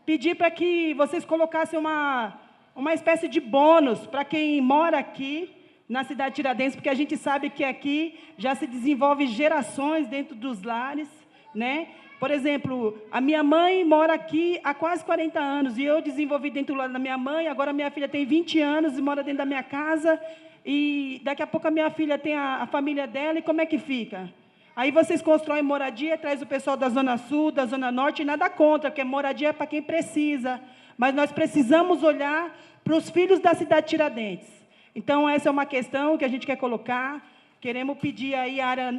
[SPEAKER 11] pedir para que vocês colocassem uma espécie de bônus para quem mora aqui, na cidade de Tiradentes, porque a gente sabe que aqui já se desenvolve gerações dentro dos lares, né? Por exemplo, a minha mãe mora aqui há quase 40 anos, e eu desenvolvi dentro do lar da minha mãe, agora minha filha tem 20 anos e mora dentro da minha casa, e daqui a pouco a minha filha tem a família dela, e como é que fica? Aí vocês constroem moradia, traz o pessoal da Zona Sul, da Zona Norte, e nada contra, porque moradia é para quem precisa, mas nós precisamos olhar para os filhos da cidade de Tiradentes. Então, essa é uma questão que a gente quer colocar. Queremos pedir aí a área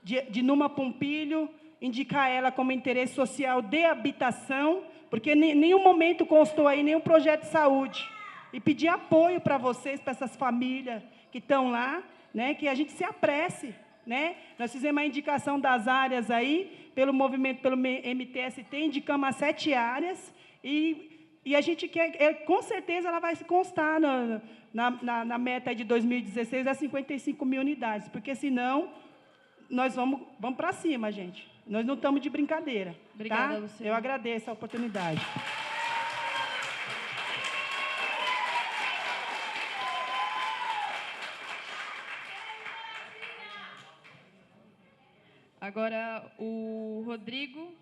[SPEAKER 11] de Numa Pompilho, indicar ela como interesse social de habitação, porque em nenhum momento constou aí nenhum projeto de saúde. E pedir apoio para vocês, para essas famílias que estão lá, né, que a gente se apresse. Né? Nós fizemos a indicação das áreas aí, pelo movimento, pelo MTST, indicamos as 7 áreas, e a gente quer, com certeza, ela vai se constar na meta de 2016, a 55 mil unidades, porque senão nós vamos para cima, gente. Nós não estamos de brincadeira.
[SPEAKER 6] Obrigada,
[SPEAKER 11] tá?
[SPEAKER 6] Luciana.
[SPEAKER 11] Eu agradeço a oportunidade.
[SPEAKER 6] Agora, o Rodrigo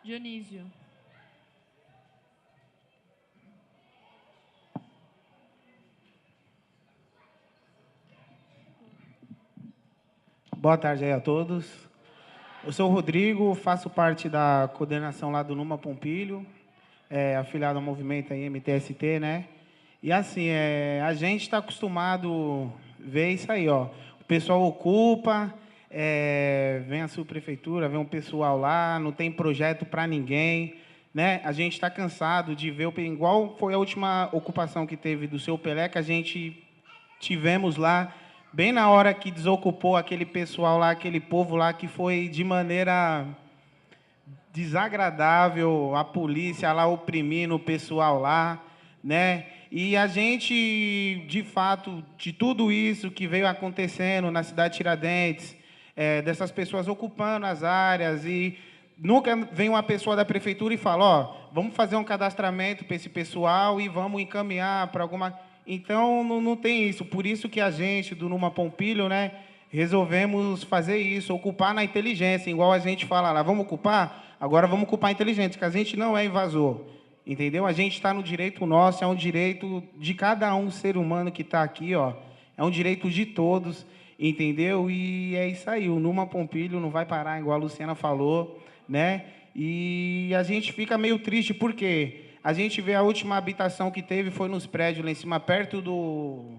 [SPEAKER 6] Dionísio.
[SPEAKER 12] Boa tarde aí a todos. Eu sou o Rodrigo, faço parte da coordenação lá do Numa Pompilho, afiliado ao movimento aí, MTST, né? E assim, a gente está acostumado a ver isso aí, ó. O pessoal ocupa, vem a subprefeitura, vem um pessoal lá, não tem projeto para ninguém, né? A gente está cansado de ver, igual foi a última ocupação que teve do Seu Pelé, que a gente tivemos lá, bem na hora que desocupou aquele pessoal lá, aquele povo lá, que foi de maneira desagradável, a polícia lá oprimindo o pessoal lá, né? E a gente, de fato, de tudo isso que veio acontecendo na cidade de Tiradentes, dessas pessoas ocupando as áreas, e nunca vem uma pessoa da prefeitura e fala, ó, vamos fazer um cadastramento para esse pessoal e vamos encaminhar para alguma... Então, não tem isso. Por isso que a gente, do Numa Pompilho, né, resolvemos fazer isso, ocupar na inteligência, igual a gente fala lá, vamos ocupar? Agora vamos ocupar a inteligência, que a gente não é invasor, entendeu? A gente está no direito nosso, é um direito de cada um ser humano que está aqui, ó, é um direito de todos, entendeu? E é isso aí, o Numa Pompilho não vai parar, igual a Luciana falou, né? E a gente fica meio triste, porque a gente vê a última habitação que teve foi nos prédios lá em cima, perto do...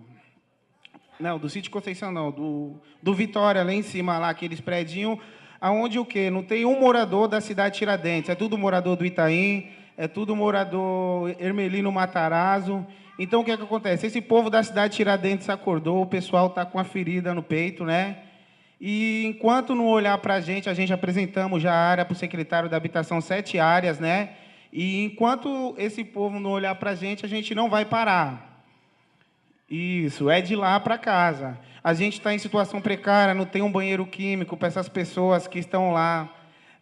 [SPEAKER 12] Não, do Sítio Conceição não, do Vitória, lá em cima, lá, aqueles prédios, aonde o quê? Não tem um morador da cidade de Tiradentes, é tudo morador do Itaim, é tudo morador Hermelino Matarazzo. Então, o que é que acontece? Esse povo da cidade de Tiradentes acordou, o pessoal está com a ferida no peito, né? E enquanto não olhar para a gente apresentamos já a área para o secretário da Habitação, 7 áreas, né? E enquanto esse povo não olhar para a gente não vai parar. Isso, é de lá para casa. A gente está em situação precária, não tem um banheiro químico para essas pessoas que estão lá,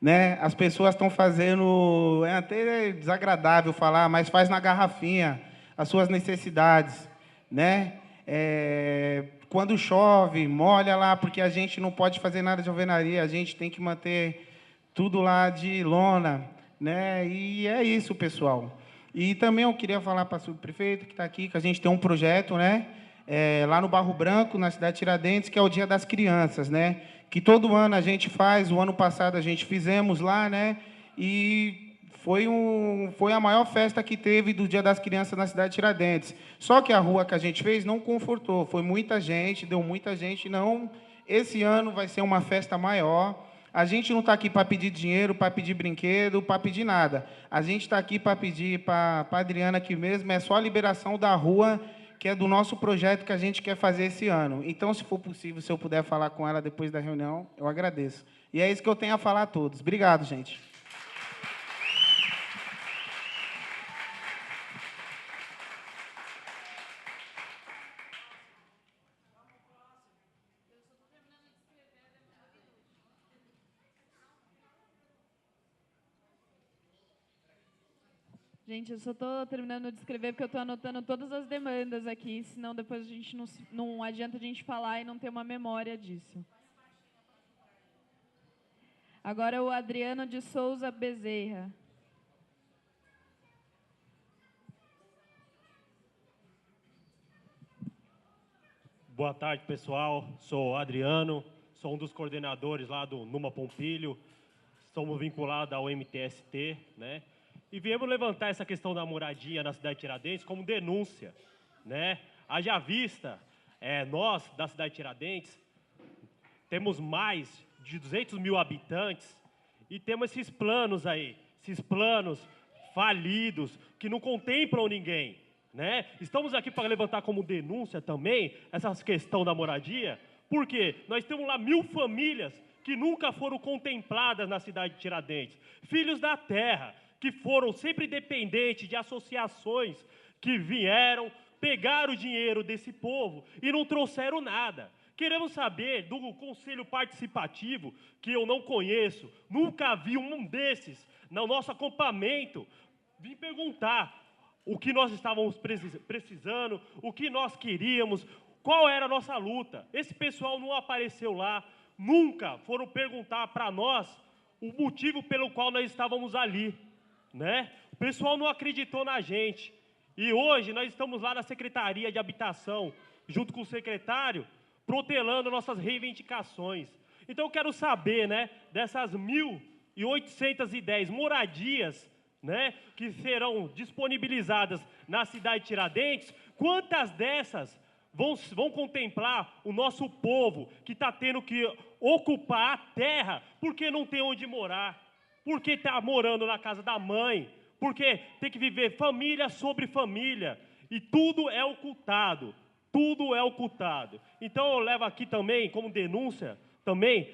[SPEAKER 12] né? As pessoas estão fazendo, é até desagradável falar, mas faz na garrafinha as suas necessidades, né? Quando chove, molha lá, porque a gente não pode fazer nada de alvenaria, a gente tem que manter tudo lá de lona, né? E é isso, pessoal. E também eu queria falar para o subprefeito que está aqui, que a gente tem um projeto, né? Lá no Barro Branco, na cidade de Tiradentes, que é o Dia das Crianças, né? Que todo ano a gente faz, o ano passado a gente fizemos lá, né? E foi a maior festa que teve do Dia das Crianças na cidade de Tiradentes. Só que a rua que a gente fez não confortou, foi muita gente, deu muita gente, não. Esse ano vai ser uma festa maior. A gente não está aqui para pedir dinheiro, para pedir brinquedo, para pedir nada. A gente está aqui para pedir para a Adriana aqui mesmo, é só a liberação da rua, que é do nosso projeto que a gente quer fazer esse ano. Então, se for possível, se eu puder falar com ela depois da reunião, eu agradeço. E é isso que eu tenho a falar a todos. Obrigado, gente.
[SPEAKER 6] Gente, eu só estou terminando de escrever porque eu estou anotando todas as demandas aqui, senão depois a gente não adianta a gente falar e não ter uma memória disso. Agora o Adriano de Souza Bezerra.
[SPEAKER 13] Boa tarde, pessoal. Sou o Adriano, sou um dos coordenadores lá do Numa Pompilho. Somos vinculados ao MTST, né? E viemos levantar essa questão da moradia na cidade de Tiradentes como denúncia, né? Haja vista, nós, da cidade de Tiradentes, temos mais de 200 mil habitantes e temos esses planos aí, esses planos falidos, que não contemplam ninguém, né? Estamos aqui para levantar como denúncia também essa questão da moradia, porque nós temos lá 1000 famílias que nunca foram contempladas na cidade de Tiradentes, filhos da terra, que foram sempre dependentes de associações que vieram, pegaram o dinheiro desse povo e não trouxeram nada. Queremos saber do Conselho Participativo, que eu não conheço, nunca vi um desses no nosso acampamento, vim perguntar o que nós estávamos precisando, o que nós queríamos, qual era a nossa luta. Esse pessoal não apareceu lá, nunca foram perguntar para nós o motivo pelo qual nós estávamos ali, né? O pessoal não acreditou na gente. E hoje nós estamos lá na Secretaria de Habitação, junto com o secretário, protelando nossas reivindicações. Então eu quero saber, né, dessas 1.810 moradias, né, que serão disponibilizadas na cidade de Tiradentes, quantas dessas vão contemplar o nosso povo que está tendo que ocupar a terra porque não tem onde morar, porque está morando na casa da mãe, porque tem que viver família sobre família, e tudo é ocultado, tudo é ocultado. Então eu levo aqui também como denúncia, também,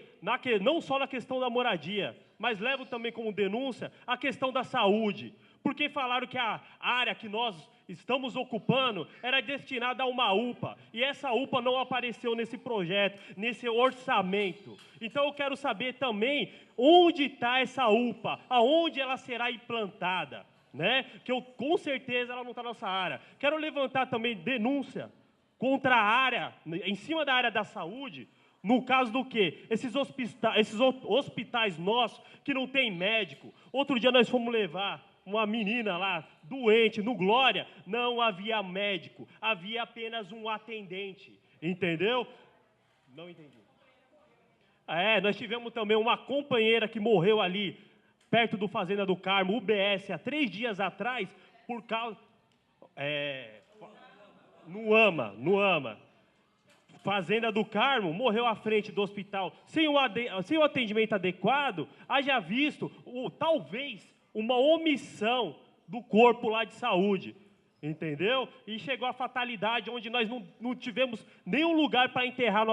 [SPEAKER 13] não só na questão da moradia, mas levo também como denúncia a questão da saúde, porque falaram que a área que nós estamos ocupando era destinada a uma UPA, e essa UPA não apareceu nesse projeto, nesse orçamento. Então eu quero saber também onde está essa UPA, aonde ela será implantada, né? Que com certeza ela não está na nossa área. Quero levantar também denúncia contra a área, em cima da área da saúde, no caso do quê? Esses hospitais nossos que não tem médico. Outro dia nós fomos levar uma menina lá, doente, no Glória, não havia médico, havia apenas um atendente, entendeu? Não entendi. Nós tivemos também uma companheira que morreu ali, perto do Fazenda do Carmo, UBS, há 3 dias atrás, por causa... No AMA. Fazenda do Carmo, morreu à frente do hospital, sem o atendimento adequado, haja visto, talvez, uma omissão do corpo lá de saúde, entendeu? E chegou a fatalidade, onde nós não tivemos nenhum lugar para enterrar,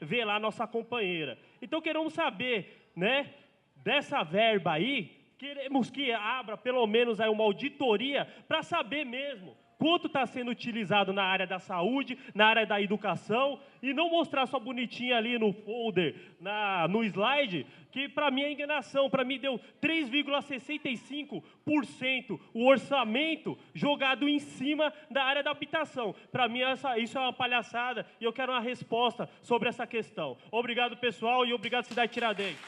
[SPEAKER 13] velar nossa companheira. Então, queremos saber, né, dessa verba aí, queremos que abra, pelo menos, aí uma auditoria, para saber mesmo quanto está sendo utilizado na área da saúde, na área da educação, e não mostrar só bonitinho ali no folder, no slide, que para mim é enganação. Para mim deu 3,65% o orçamento jogado em cima da área da habitação. Para mim isso é uma palhaçada, e eu quero uma resposta sobre essa questão. Obrigado, pessoal, e obrigado, cidade de Tiradentes.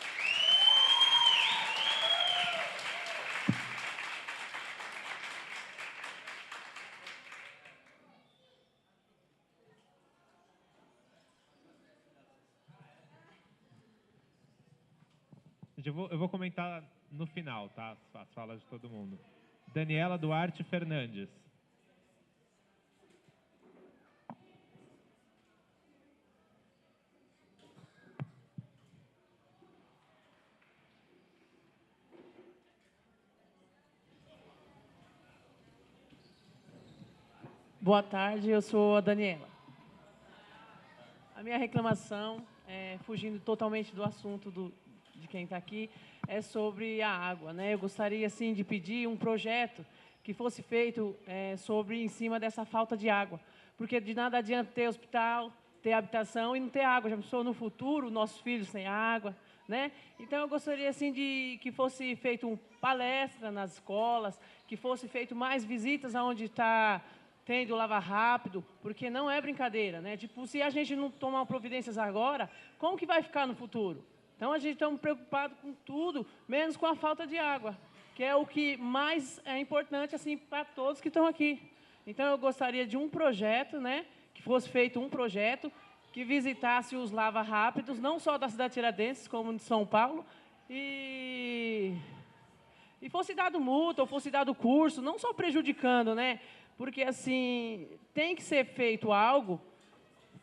[SPEAKER 4] Eu vou comentar no final, tá? As falas de todo mundo. Daniela Duarte Fernandes.
[SPEAKER 6] Boa tarde, eu sou a Daniela. A minha reclamação, fugindo totalmente do assunto de quem está aqui, é sobre a água, né? Eu gostaria, assim, de pedir um projeto que fosse feito em cima dessa falta de água, porque de nada adianta ter hospital, ter habitação e não ter água. Já pensou no futuro, nossos filhos sem água, né? Então eu gostaria, assim, que fosse feito uma palestra nas escolas, que fosse feito mais visitas aonde está tendo lava rápido, porque não é brincadeira, né? Tipo, se a gente não tomar providências agora, como que vai ficar no futuro? Então, a gente está preocupado com tudo, menos com a falta de água, que é o que mais é importante, assim, para todos que estão aqui. Então, eu gostaria de um projeto, né, que fosse feito um projeto que visitasse os lava rápidos, não só da cidade de Tiradentes, como de São Paulo, e fosse dado multa, ou fosse dado curso, não só prejudicando, né? Porque, assim, tem que ser feito algo,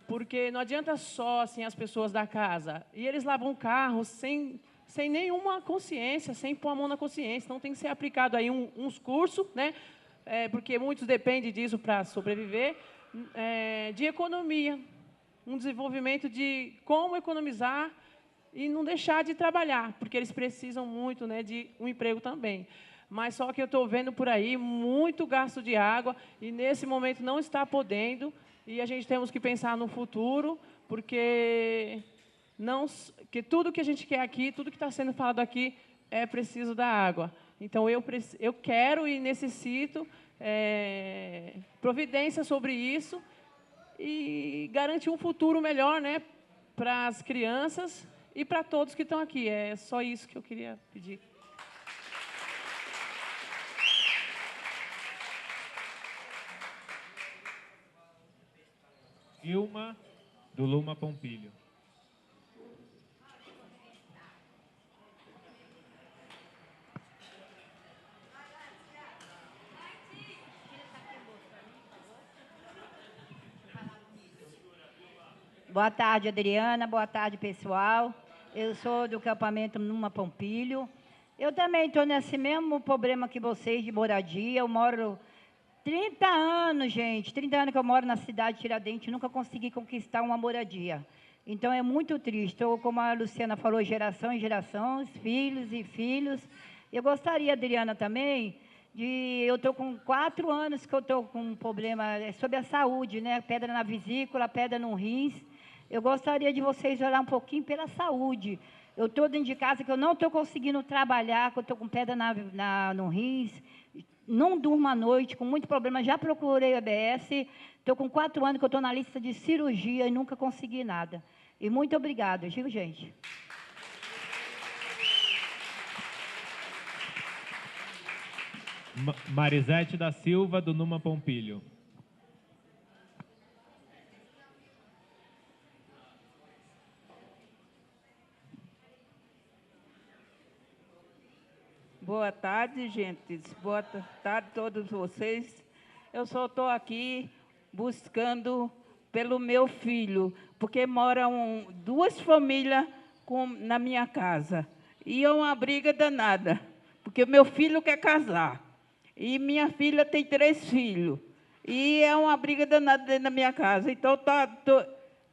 [SPEAKER 6] porque não adianta só, assim, as pessoas da casa. E eles lavam o carro sem nenhuma consciência, sem pôr a mão na consciência. Então, tem que ser aplicado aí uns cursos, né? Porque muitos dependem disso para sobreviver, de economia. Um desenvolvimento de como economizar e não deixar de trabalhar, porque eles precisam muito, né, de um emprego também. Mas só que eu estou vendo por aí muito gasto de água e, nesse momento, não está podendo. E a gente temos que pensar no futuro, porque tudo que a gente quer aqui, tudo que está sendo falado aqui, é preciso da água. Então, eu quero e necessito providência sobre isso e garantir um futuro melhor, né, para as crianças e para todos que estão aqui. É só isso que eu queria pedir.
[SPEAKER 4] Ilma do Luma Pompilho.
[SPEAKER 14] Boa tarde, Adriana. Boa tarde, pessoal. Eu sou do acampamento Numa Pompilho. Eu também estou nesse mesmo problema que vocês de moradia. Eu moro 30 anos, gente. 30 anos que eu moro na cidade de Tiradentes. Nunca consegui conquistar uma moradia. Então, é muito triste. Estou, como a Luciana falou, geração em geração, filhos e filhos. Eu gostaria, Adriana, também, eu estou com 4 anos que eu estou com um problema sobre a saúde, né? Pedra na vesícula, pedra no rins. Eu gostaria de vocês olhar um pouquinho pela saúde. Eu estou dentro de casa que eu não estou conseguindo trabalhar, que eu estou com pedra no rins, não durmo à noite, com muito problema. Já procurei o ABS, estou com 4 anos que eu estou na lista de cirurgia e nunca consegui nada. E muito obrigada, viu, gente?
[SPEAKER 4] Marisete da Silva, do Numa Pompilho.
[SPEAKER 15] Boa tarde, gente. Boa tarde a todos vocês. Eu só estou aqui buscando pelo meu filho, porque moram 2 famílias na minha casa. E é uma briga danada, porque meu filho quer casar. E minha filha tem 3 filhos. E é uma briga danada dentro da minha casa. Então,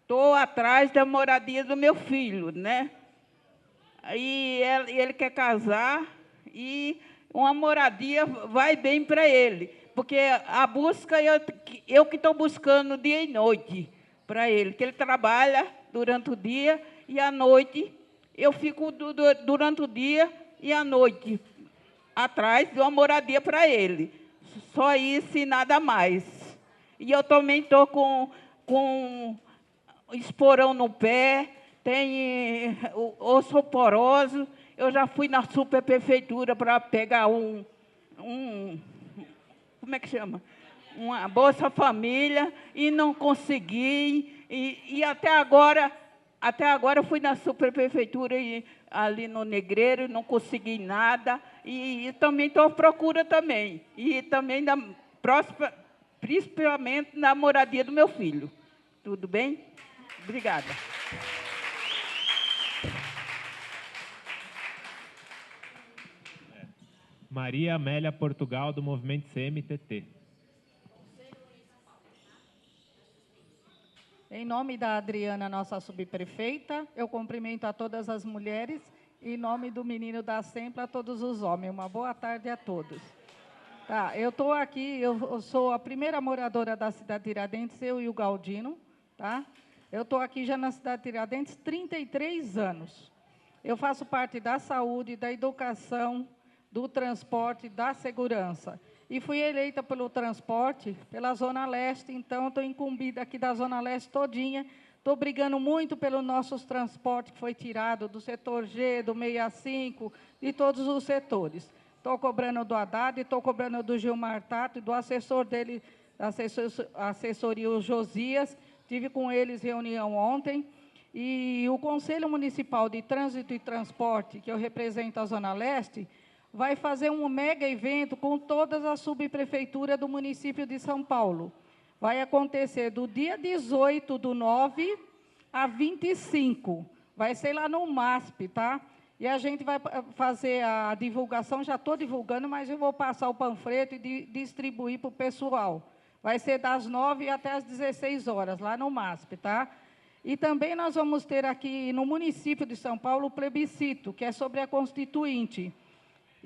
[SPEAKER 15] estou atrás da moradia do meu filho, né? E ele quer casar e uma moradia vai bem para ele. Porque a busca, eu que estou buscando dia e noite para ele, que ele trabalha durante o dia e à noite, eu fico durante o dia e à noite atrás de uma moradia para ele. Só isso e nada mais. E eu também estou com esporão no pé, tem osteoporose. Eu já fui na superprefeitura para pegar como é que chama? Uma Bolsa Família e não consegui. E até agora eu fui na superprefeitura ali no Negreiro, não consegui nada. E também estou à procura também. E também, principalmente, na moradia do meu filho. Tudo bem? Obrigada.
[SPEAKER 4] Maria Amélia Portugal, do Movimento CMTT.
[SPEAKER 16] Em nome da Adriana, nossa subprefeita, eu cumprimento a todas as mulheres e em nome do menino da Sempla, a todos os homens. Uma boa tarde a todos. Tá, eu estou aqui, eu sou a primeira moradora da cidade de Tiradentes, eu e o Galdino. Tá? Eu estou aqui já na cidade de Tiradentes 33 anos. Eu faço parte da saúde, da educação, do transporte, da segurança. E fui eleita pelo transporte, pela Zona Leste, então estou incumbida aqui da Zona Leste todinha. Estou brigando muito pelos nossos transportes que foi tirado do setor G, do 65, de todos os setores. Estou cobrando do Haddad, estou cobrando do Gilmar Tato, do assessor dele, da assessoria, o Josias. Tive com eles reunião ontem. E o Conselho Municipal de Trânsito e Transporte, que eu represento a Zona Leste, vai fazer um mega evento com todas as subprefeituras do município de São Paulo. Vai acontecer do dia 18/9 a 25. Vai ser lá no MASP, tá? E a gente vai fazer a divulgação, já estou divulgando, mas eu vou passar o panfleto e distribuir para o pessoal. Vai ser das 9 até as 16 horas, lá no MASP, tá? E também nós vamos ter aqui no município de São Paulo o plebiscito, que é sobre a Constituinte.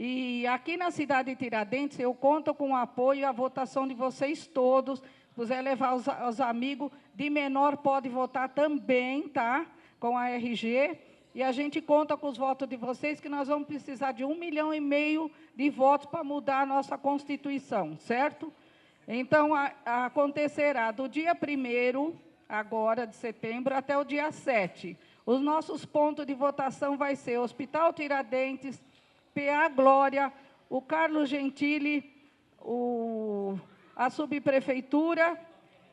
[SPEAKER 16] E aqui na cidade de Tiradentes, eu conto com o apoio e a votação de vocês todos. Se quiser levar os amigos, de menor pode votar também, tá? Com a RG. E a gente conta com os votos de vocês, que nós vamos precisar de 1,5 milhão de votos para mudar a nossa Constituição, certo? Então, acontecerá do dia 1º, agora de setembro, até o dia 7. Os nossos pontos de votação vai ser Hospital Tiradentes, PA Glória, o Carlos Gentili, a subprefeitura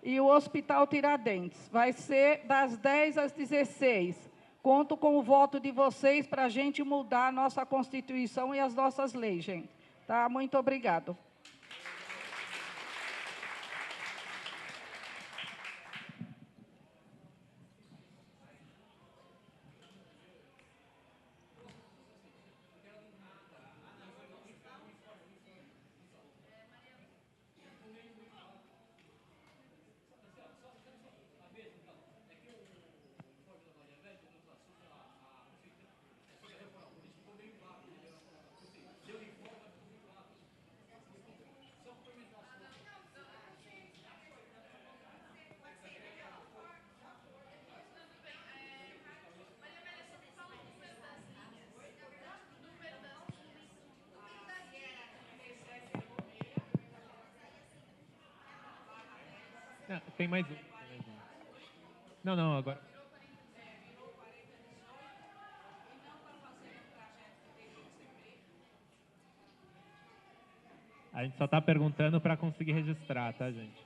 [SPEAKER 16] e o Hospital Tiradentes. Vai ser das 10 às 16. Conto com o voto de vocês para a gente mudar a nossa Constituição e as nossas leis, gente. Tá? Muito obrigado.
[SPEAKER 4] Tem mais um. Não, não, agora... A gente só está perguntando para conseguir registrar, tá, gente?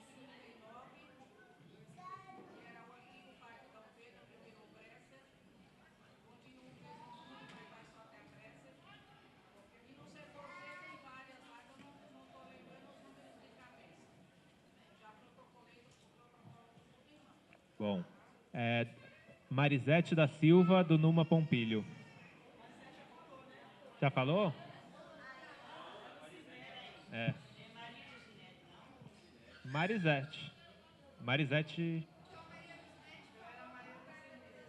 [SPEAKER 4] Bom, Marisete da Silva, do Numa Pompilho. Já falou? Marisete. Marisete.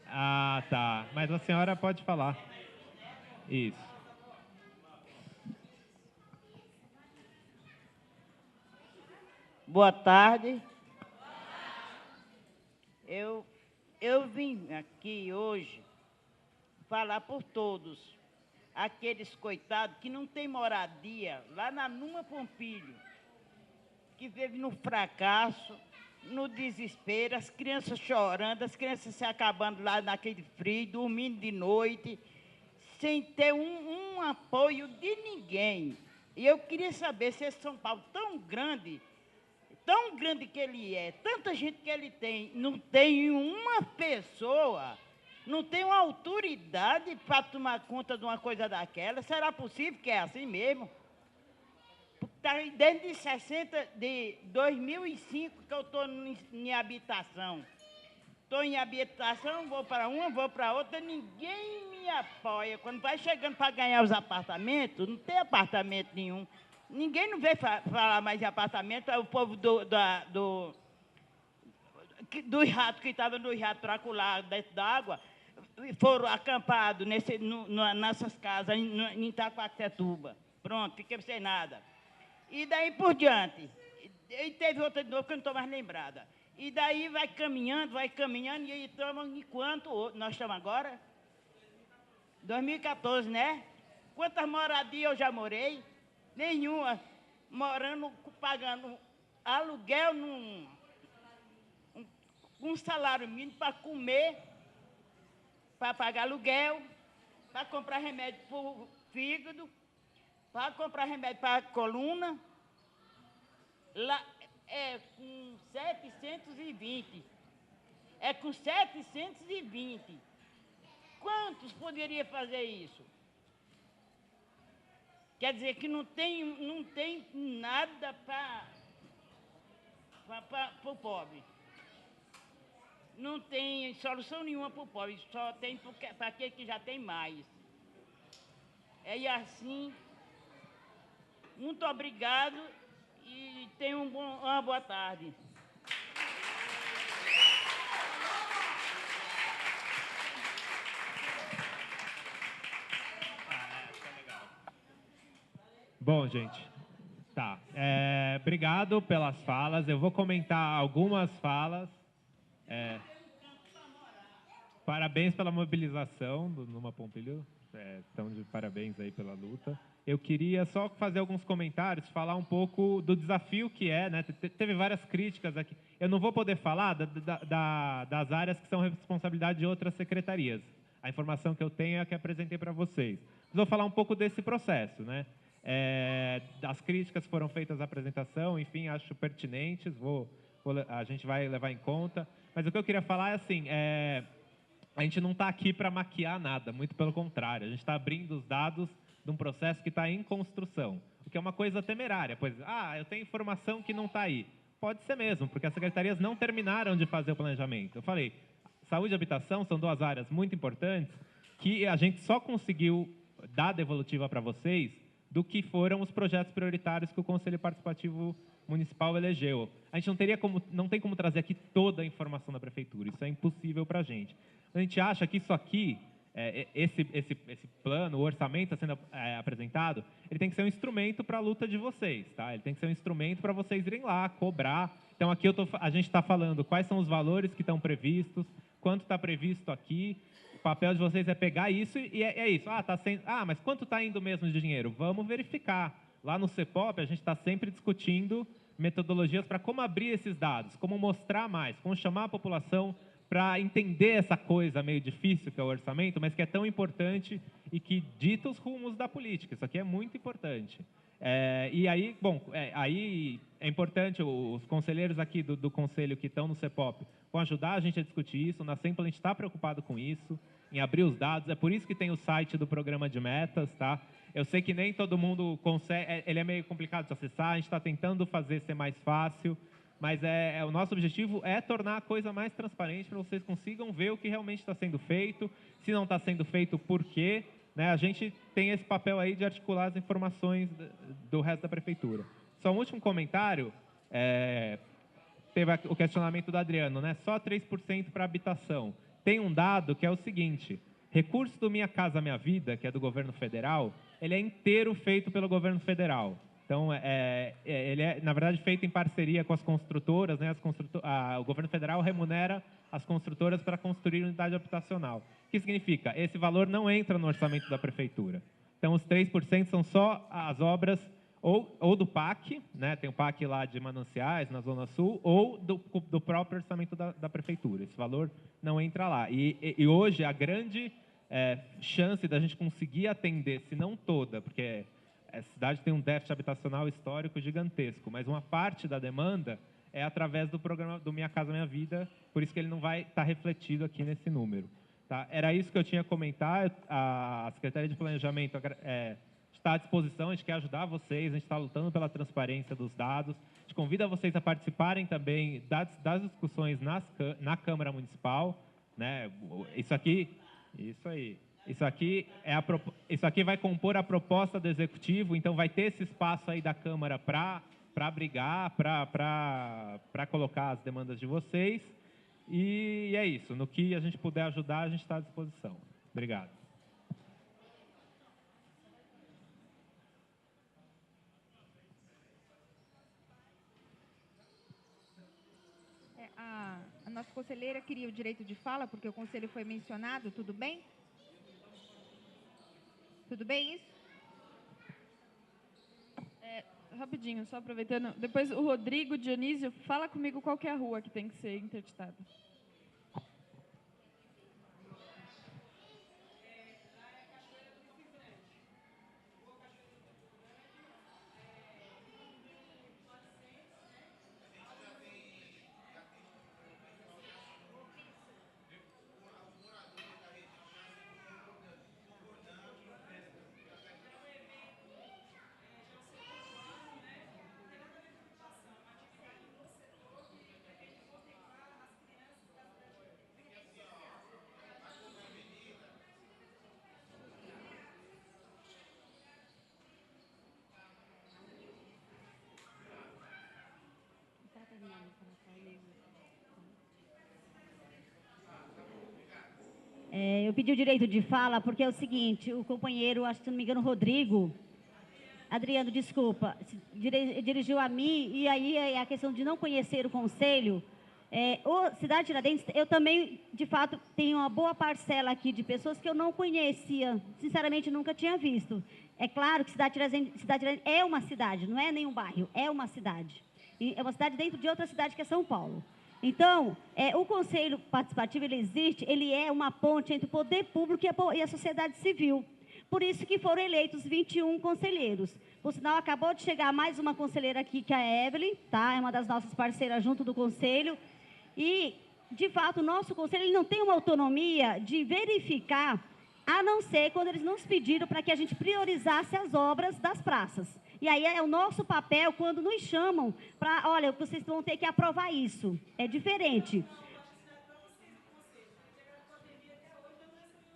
[SPEAKER 4] Ah, tá. Mas a senhora pode falar. Isso.
[SPEAKER 17] Boa tarde. Eu vim aqui hoje falar por todos aqueles coitados que não têm moradia lá na Numa Pompilho, que vive no fracasso, no desespero, as crianças chorando, as crianças se acabando lá naquele frio, dormindo de noite, sem ter um apoio de ninguém. E eu queria saber se esse São Paulo tão grande que ele é, tanta gente que ele tem, não tem uma pessoa, não tem uma autoridade para tomar conta de uma coisa daquela. Será possível que é assim mesmo? Desde 2005 que eu estou em habitação. Estou em habitação, vou para uma, vou para outra, ninguém me apoia. Quando vai chegando para ganhar os apartamentos, não tem apartamento nenhum. Ninguém não veio falar mais de apartamento, é o povo dos ratos que estavam no jato tracular dentro d'água, foram acampados nessas casas, em Itaquaquecetuba. Pronto, fiquei sem nada. E daí por diante. E teve outra de novo que eu não estou mais lembrada. E daí vai caminhando, e aí estamos em quanto nós estamos agora? 2014, né? Quantas moradias eu já morei? Nenhuma. Morando, pagando aluguel um salário mínimo para comer, para pagar aluguel, para comprar remédio para o fígado, para comprar remédio para a coluna. Lá é com 720. É com 720. Quantos poderiam fazer isso? Quer dizer que não tem nada para o pobre. Não tem solução nenhuma para o pobre, só tem para aquele que já tem mais. E assim, muito obrigado e tenham uma boa tarde.
[SPEAKER 4] Bom, gente, tá. Obrigado pelas falas. Eu vou comentar algumas falas. Parabéns pela mobilização do Numa Pompilho. Estão de parabéns aí pela luta. Eu queria só fazer alguns comentários, falar um pouco do desafio que é, né? Teve várias críticas aqui. Eu não vou poder falar das áreas que são responsabilidade de outras secretarias. A informação que eu tenho é a que apresentei para vocês. Mas vou falar um pouco desse processo, né? As críticas foram feitas à apresentação, enfim, acho pertinentes, a gente vai levar em conta. Mas o que eu queria falar é assim, a gente não está aqui para maquiar nada, muito pelo contrário, a gente está abrindo os dados de um processo que está em construção, o que é uma coisa temerária, pois, eu tenho informação que não está aí. Pode ser mesmo, porque as secretarias não terminaram de fazer o planejamento. Eu falei, saúde e habitação são duas áreas muito importantes que a gente só conseguiu dar devolutiva para vocês do que foram os projetos prioritários que o Conselho Participativo Municipal elegeu. A gente não tem como trazer aqui toda a informação da Prefeitura, isso é impossível para a gente. A gente acha que isso aqui, esse plano, o orçamento está sendo apresentado, ele tem que ser um instrumento para a luta de vocês, tá? Ele tem que ser um instrumento para vocês irem lá, cobrar. Então, aqui a gente está falando quais são os valores que estão previstos, quanto está previsto aqui. O papel de vocês é pegar isso e é isso. Mas quanto está indo mesmo de dinheiro? Vamos verificar. Lá no CEPOP, a gente está sempre discutindo metodologias para como abrir esses dados, como mostrar mais, como chamar a população para entender essa coisa meio difícil que é o orçamento, mas que é tão importante e que dita os rumos da política. Isso aqui é muito importante. E aí, bom, aí é importante, os conselheiros aqui do conselho que estão no CEPOP vão ajudar a gente a discutir isso. Na Sempla a gente está preocupado com isso, em abrir os dados. É por isso que tem o site do programa de metas, tá? Eu sei que nem todo mundo consegue, ele é meio complicado de acessar, a gente está tentando fazer ser mais fácil, mas o nosso objetivo é tornar a coisa mais transparente para vocês consigam ver o que realmente está sendo feito, se não está sendo feito, por quê. Né? A gente tem esse papel aí de articular as informações do resto da prefeitura. Só um último comentário, teve o questionamento do Adriano, né? Só 3% para habitação. Tem um dado que é o seguinte, recurso do Minha Casa Minha Vida, que é do governo federal, ele é inteiro feito pelo governo federal. Então, ele é, na verdade, feito em parceria com as construtoras, né? O governo federal remunera as construtoras para construir unidade habitacional. O que significa? Esse valor não entra no orçamento da prefeitura. Então, os 3% são só as obras ou do PAC, né? Tem o PAC lá de Mananciais, na Zona Sul, ou do próprio orçamento da prefeitura. Esse valor não entra lá. E hoje, a grande chance da gente conseguir atender, se não toda, porque a cidade tem um déficit habitacional histórico gigantesco, mas uma parte da demanda é através do programa do Minha Casa Minha Vida, por isso que ele não vai estar refletido aqui nesse número. Tá? Era isso que eu tinha a comentar. A Secretaria de Planejamento está à disposição, a gente quer ajudar vocês, a gente está lutando pela transparência dos dados, a gente convida vocês a participarem também das discussões na Câmara Municipal. Né? Isso aqui vai compor a proposta do Executivo, então vai ter esse espaço aí da Câmara para brigar, para colocar as demandas de vocês. E é isso. No que a gente puder ajudar, a gente está à disposição. Obrigado.
[SPEAKER 2] A nossa conselheira queria o direito de fala, porque o conselho foi mencionado. Tudo bem? Tudo bem isso?
[SPEAKER 6] Rapidinho, só aproveitando. Depois o Rodrigo Dionísio, fala comigo qual que é a rua que tem que ser interditada.
[SPEAKER 5] Eu pedi o direito de fala porque é o seguinte, o companheiro, acho que se não me engano, Rodrigo, Adriano, desculpa, dirigiu a mim, e aí é a questão de não conhecer o conselho. Cidade Tiradentes, eu também, de fato, tenho uma boa parcela aqui de pessoas que eu não conhecia, sinceramente nunca tinha visto. É claro que Cidade Tiradentes é uma cidade, não é nenhum bairro, é uma cidade. E é uma cidade dentro de outra cidade que é São Paulo. Então, o Conselho Participativo, ele existe, ele é uma ponte entre o poder público e a sociedade civil. Por isso que foram eleitos 21 conselheiros. Por sinal, acabou de chegar mais uma conselheira aqui, que é a Evelyn, tá? É uma das nossas parceiras junto do Conselho. E, de fato, o nosso Conselho ele não tem uma autonomia de verificar, a não ser quando eles nos pediram para que a gente priorizasse as obras das praças. E aí é o nosso papel quando nos chamam para, olha, vocês vão ter que aprovar isso. É diferente.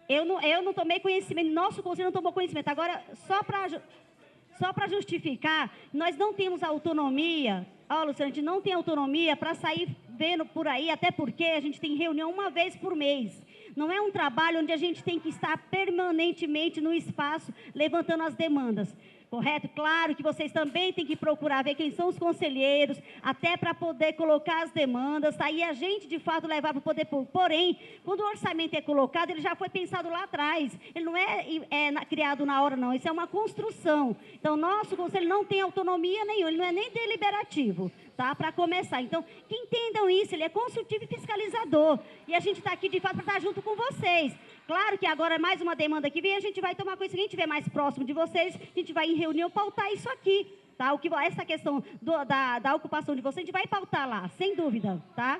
[SPEAKER 5] Eu não tomei conhecimento, nosso conselho não tomou conhecimento. Agora, só para justificar, nós não temos autonomia, Luciano, a gente não tem autonomia para sair vendo por aí, até porque a gente tem reunião uma vez por mês. Não é um trabalho onde a gente tem que estar permanentemente no espaço, levantando as demandas. correto? Claro que vocês também têm que procurar ver quem são os conselheiros, até para poder colocar as demandas, tá? E a gente, de fato, levar para o poder público. Porém, quando o orçamento é colocado, ele já foi pensado lá atrás. Ele não é criado na hora, não. Isso é uma construção. Então, nosso conselho não tem autonomia nenhuma, ele não é nem deliberativo, tá? Para começar. Então, que entendam isso, ele é consultivo e fiscalizador. E a gente está aqui, de fato, para estar junto com vocês. Claro que agora é mais uma demanda que vem, a gente vai tomar coisa, se a gente estiver mais próximo de vocês, a gente vai em reunião pautar isso aqui, tá? Essa questão da ocupação de vocês, a gente vai pautar lá, sem dúvida, tá?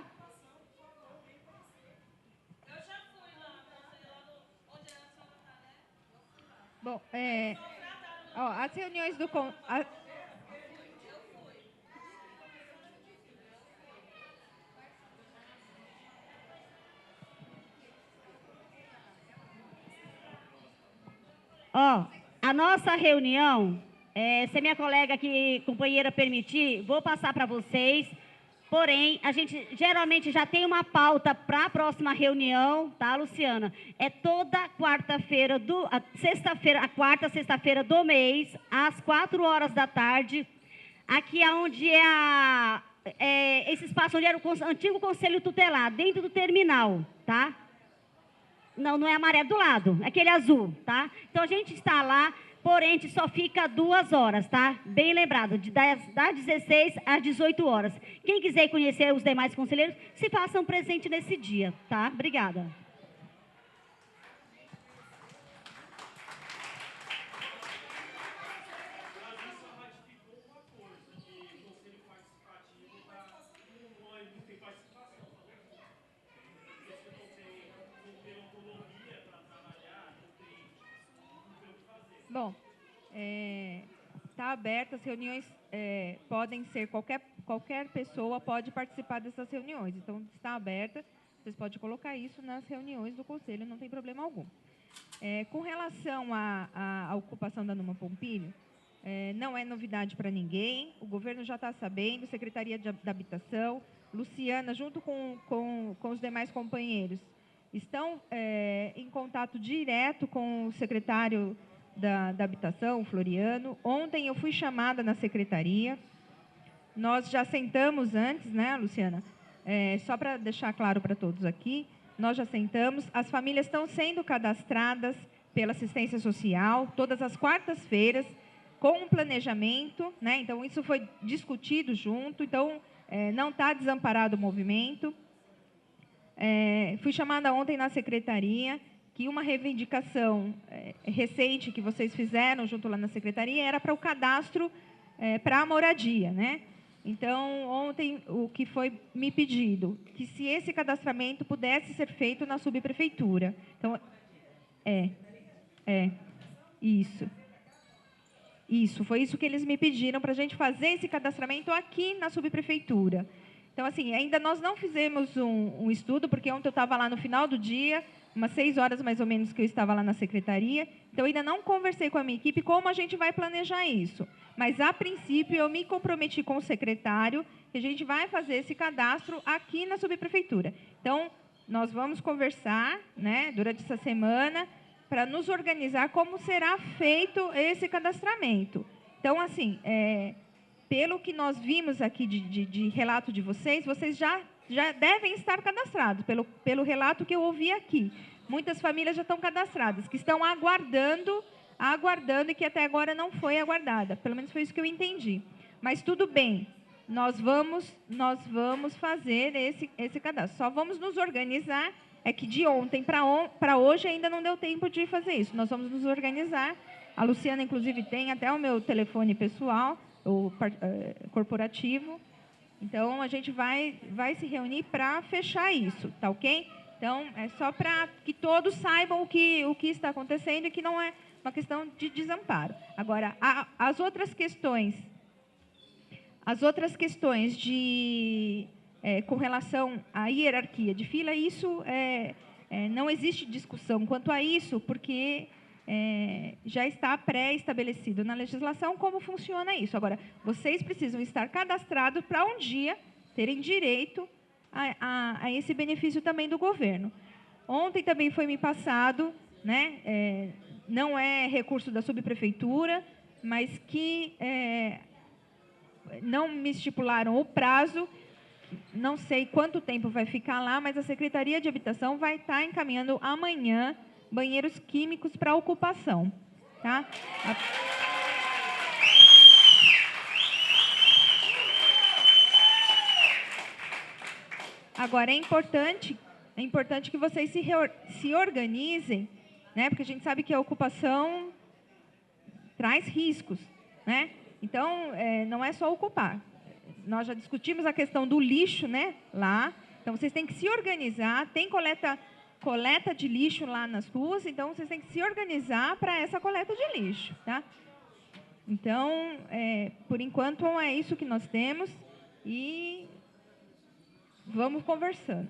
[SPEAKER 2] Bom, as reuniões do...
[SPEAKER 5] A nossa reunião, se a minha colega aqui, companheira, permitir, vou passar para vocês. Porém, a gente geralmente já tem uma pauta para a próxima reunião, tá, Luciana? É toda quarta-feira, a quarta sexta-feira do mês, às 4 horas da tarde. Aqui é onde esse espaço onde era o antigo Conselho Tutelar, dentro do terminal, tá? Não é amarelo do lado, é aquele azul, tá? Então, a gente está lá, porém, a gente só fica 2 horas, tá? Bem lembrado, das 16 às 18 horas. Quem quiser conhecer os demais conselheiros, se façam presente nesse dia, tá? Obrigada.
[SPEAKER 2] Bom, está aberta, as reuniões podem ser, qualquer pessoa pode participar dessas reuniões. Então, está aberta, vocês podem colocar isso nas reuniões do Conselho, não tem problema algum. Com relação à ocupação da Numa Pompilho, não é novidade para ninguém, o governo já está sabendo, Secretaria da Habitação, Luciana, junto com os demais companheiros, estão em contato direto com o secretário da Habitação, Floriano. Ontem eu fui chamada na secretaria. Nós já sentamos antes, né, Luciana? Só para deixar claro para todos aqui, nós já sentamos. As famílias estão sendo cadastradas pela assistência social todas as quartas-feiras, com um planejamento, né? Então, isso foi discutido junto. Então, não está desamparado o movimento. Fui chamada ontem na secretaria, que uma reivindicação recente que vocês fizeram junto lá na secretaria era para o cadastro para a moradia, né? Então, ontem, o que foi me pedido, que se esse cadastramento pudesse ser feito na subprefeitura. Então, isso, foi isso que eles me pediram, para a gente fazer esse cadastramento aqui na subprefeitura. Então, assim, ainda nós não fizemos um estudo, porque ontem eu estava lá no final do dia, umas 6 horas mais ou menos que eu estava lá na secretaria, então ainda não conversei com a minha equipe como a gente vai planejar isso. Mas, a princípio, eu me comprometi com o secretário que a gente vai fazer esse cadastro aqui na subprefeitura. Então, nós vamos conversar, né, durante essa semana para nos organizar como será feito esse cadastramento. Então, assim, pelo que nós vimos aqui de relato de vocês, vocês já devem estar cadastrados, pelo relato que eu ouvi aqui. Muitas famílias já estão cadastradas, que estão aguardando e que até agora não foi aguardada. Pelo menos foi isso que eu entendi. Mas tudo bem, nós vamos fazer esse cadastro. Só vamos nos organizar, é que de ontem para hoje ainda não deu tempo de fazer isso. Nós vamos nos organizar. A Luciana, inclusive, tem até o meu telefone pessoal, o corporativo. Então, a gente vai se reunir para fechar isso, tá ok? Então, é só para que todos saibam o que está acontecendo e que não é uma questão de desamparo. Agora, as outras questões com relação à hierarquia de fila, isso não existe discussão quanto a isso, porque já está pré-estabelecido na legislação como funciona isso. Agora, vocês precisam estar cadastrados para um dia terem direito a esse benefício também do governo. Ontem também foi me passado, né, não é recurso da subprefeitura, mas que não me estipularam o prazo. Não sei quanto tempo vai ficar lá, mas a Secretaria de Habitação vai estar encaminhando amanhã banheiros químicos para ocupação. Tá? Agora, é importante que vocês se organizem, né? Porque a gente sabe que a ocupação traz riscos, né? Então, não é só ocupar. Nós já discutimos a questão do lixo, né, lá. Então, vocês têm que se organizar. Tem coleta de lixo lá nas ruas, então vocês têm que se organizar para essa coleta de lixo, tá? Então, por enquanto, é isso que nós temos e vamos conversando.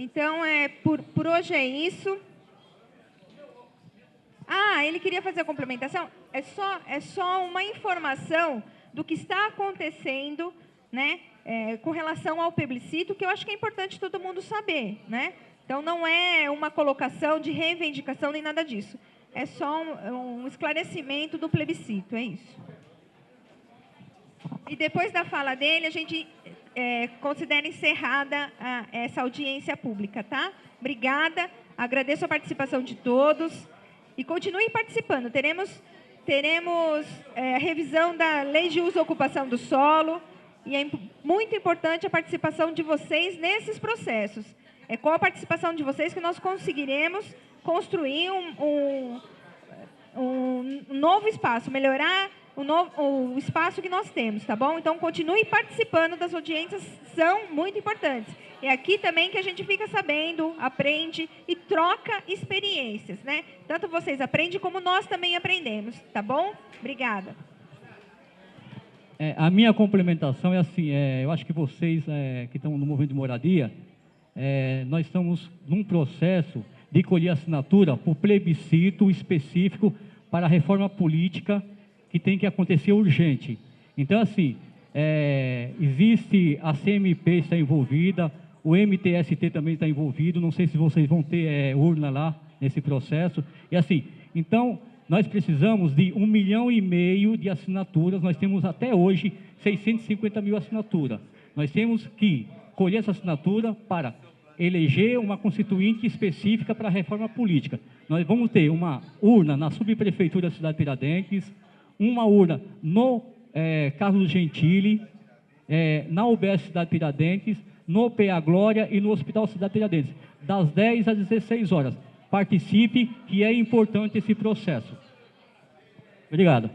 [SPEAKER 2] Então, por hoje é isso. Ele queria fazer a complementação. É só uma informação do que está acontecendo, né, com relação ao plebiscito, que eu acho que é importante todo mundo saber, né? Então, não é uma colocação de reivindicação nem nada disso. É só um esclarecimento do plebiscito, é isso. E depois da fala dele, a gente considera encerrada essa audiência pública, tá? Obrigada, agradeço a participação de todos e continuem participando. Teremos a revisão da Lei de Uso e Ocupação do Solo e é muito importante a participação de vocês nesses processos. É com a participação de vocês que nós conseguiremos construir um novo espaço, melhorar o espaço que nós temos, tá bom? Então, continue participando das audiências, são muito importantes. É aqui também que a gente fica sabendo, aprende e troca experiências, né? Tanto vocês aprendem como nós também aprendemos, tá bom? Obrigada.
[SPEAKER 8] A minha complementação é assim, eu acho que vocês que estão no movimento de moradia, nós estamos num processo de colher assinatura por plebiscito específico para a reforma política que tem que acontecer urgente. Então, assim, existe a CMP está envolvida, o MTST também está envolvido, não sei se vocês vão ter urna lá nesse processo. E assim, então, nós precisamos de 1,5 milhão de assinaturas, nós temos até hoje 650 mil assinaturas. Nós temos que colher essa assinatura para eleger uma constituinte específica para a reforma política. Nós vamos ter uma urna na subprefeitura da cidade de Tiradentes, uma urna no Carlos Gentili, na UBS Cidade de Tiradentes, no PA Glória e no Hospital Cidade de Tiradentes, das 10 às 16 horas. Participe, que é importante esse processo. Obrigado.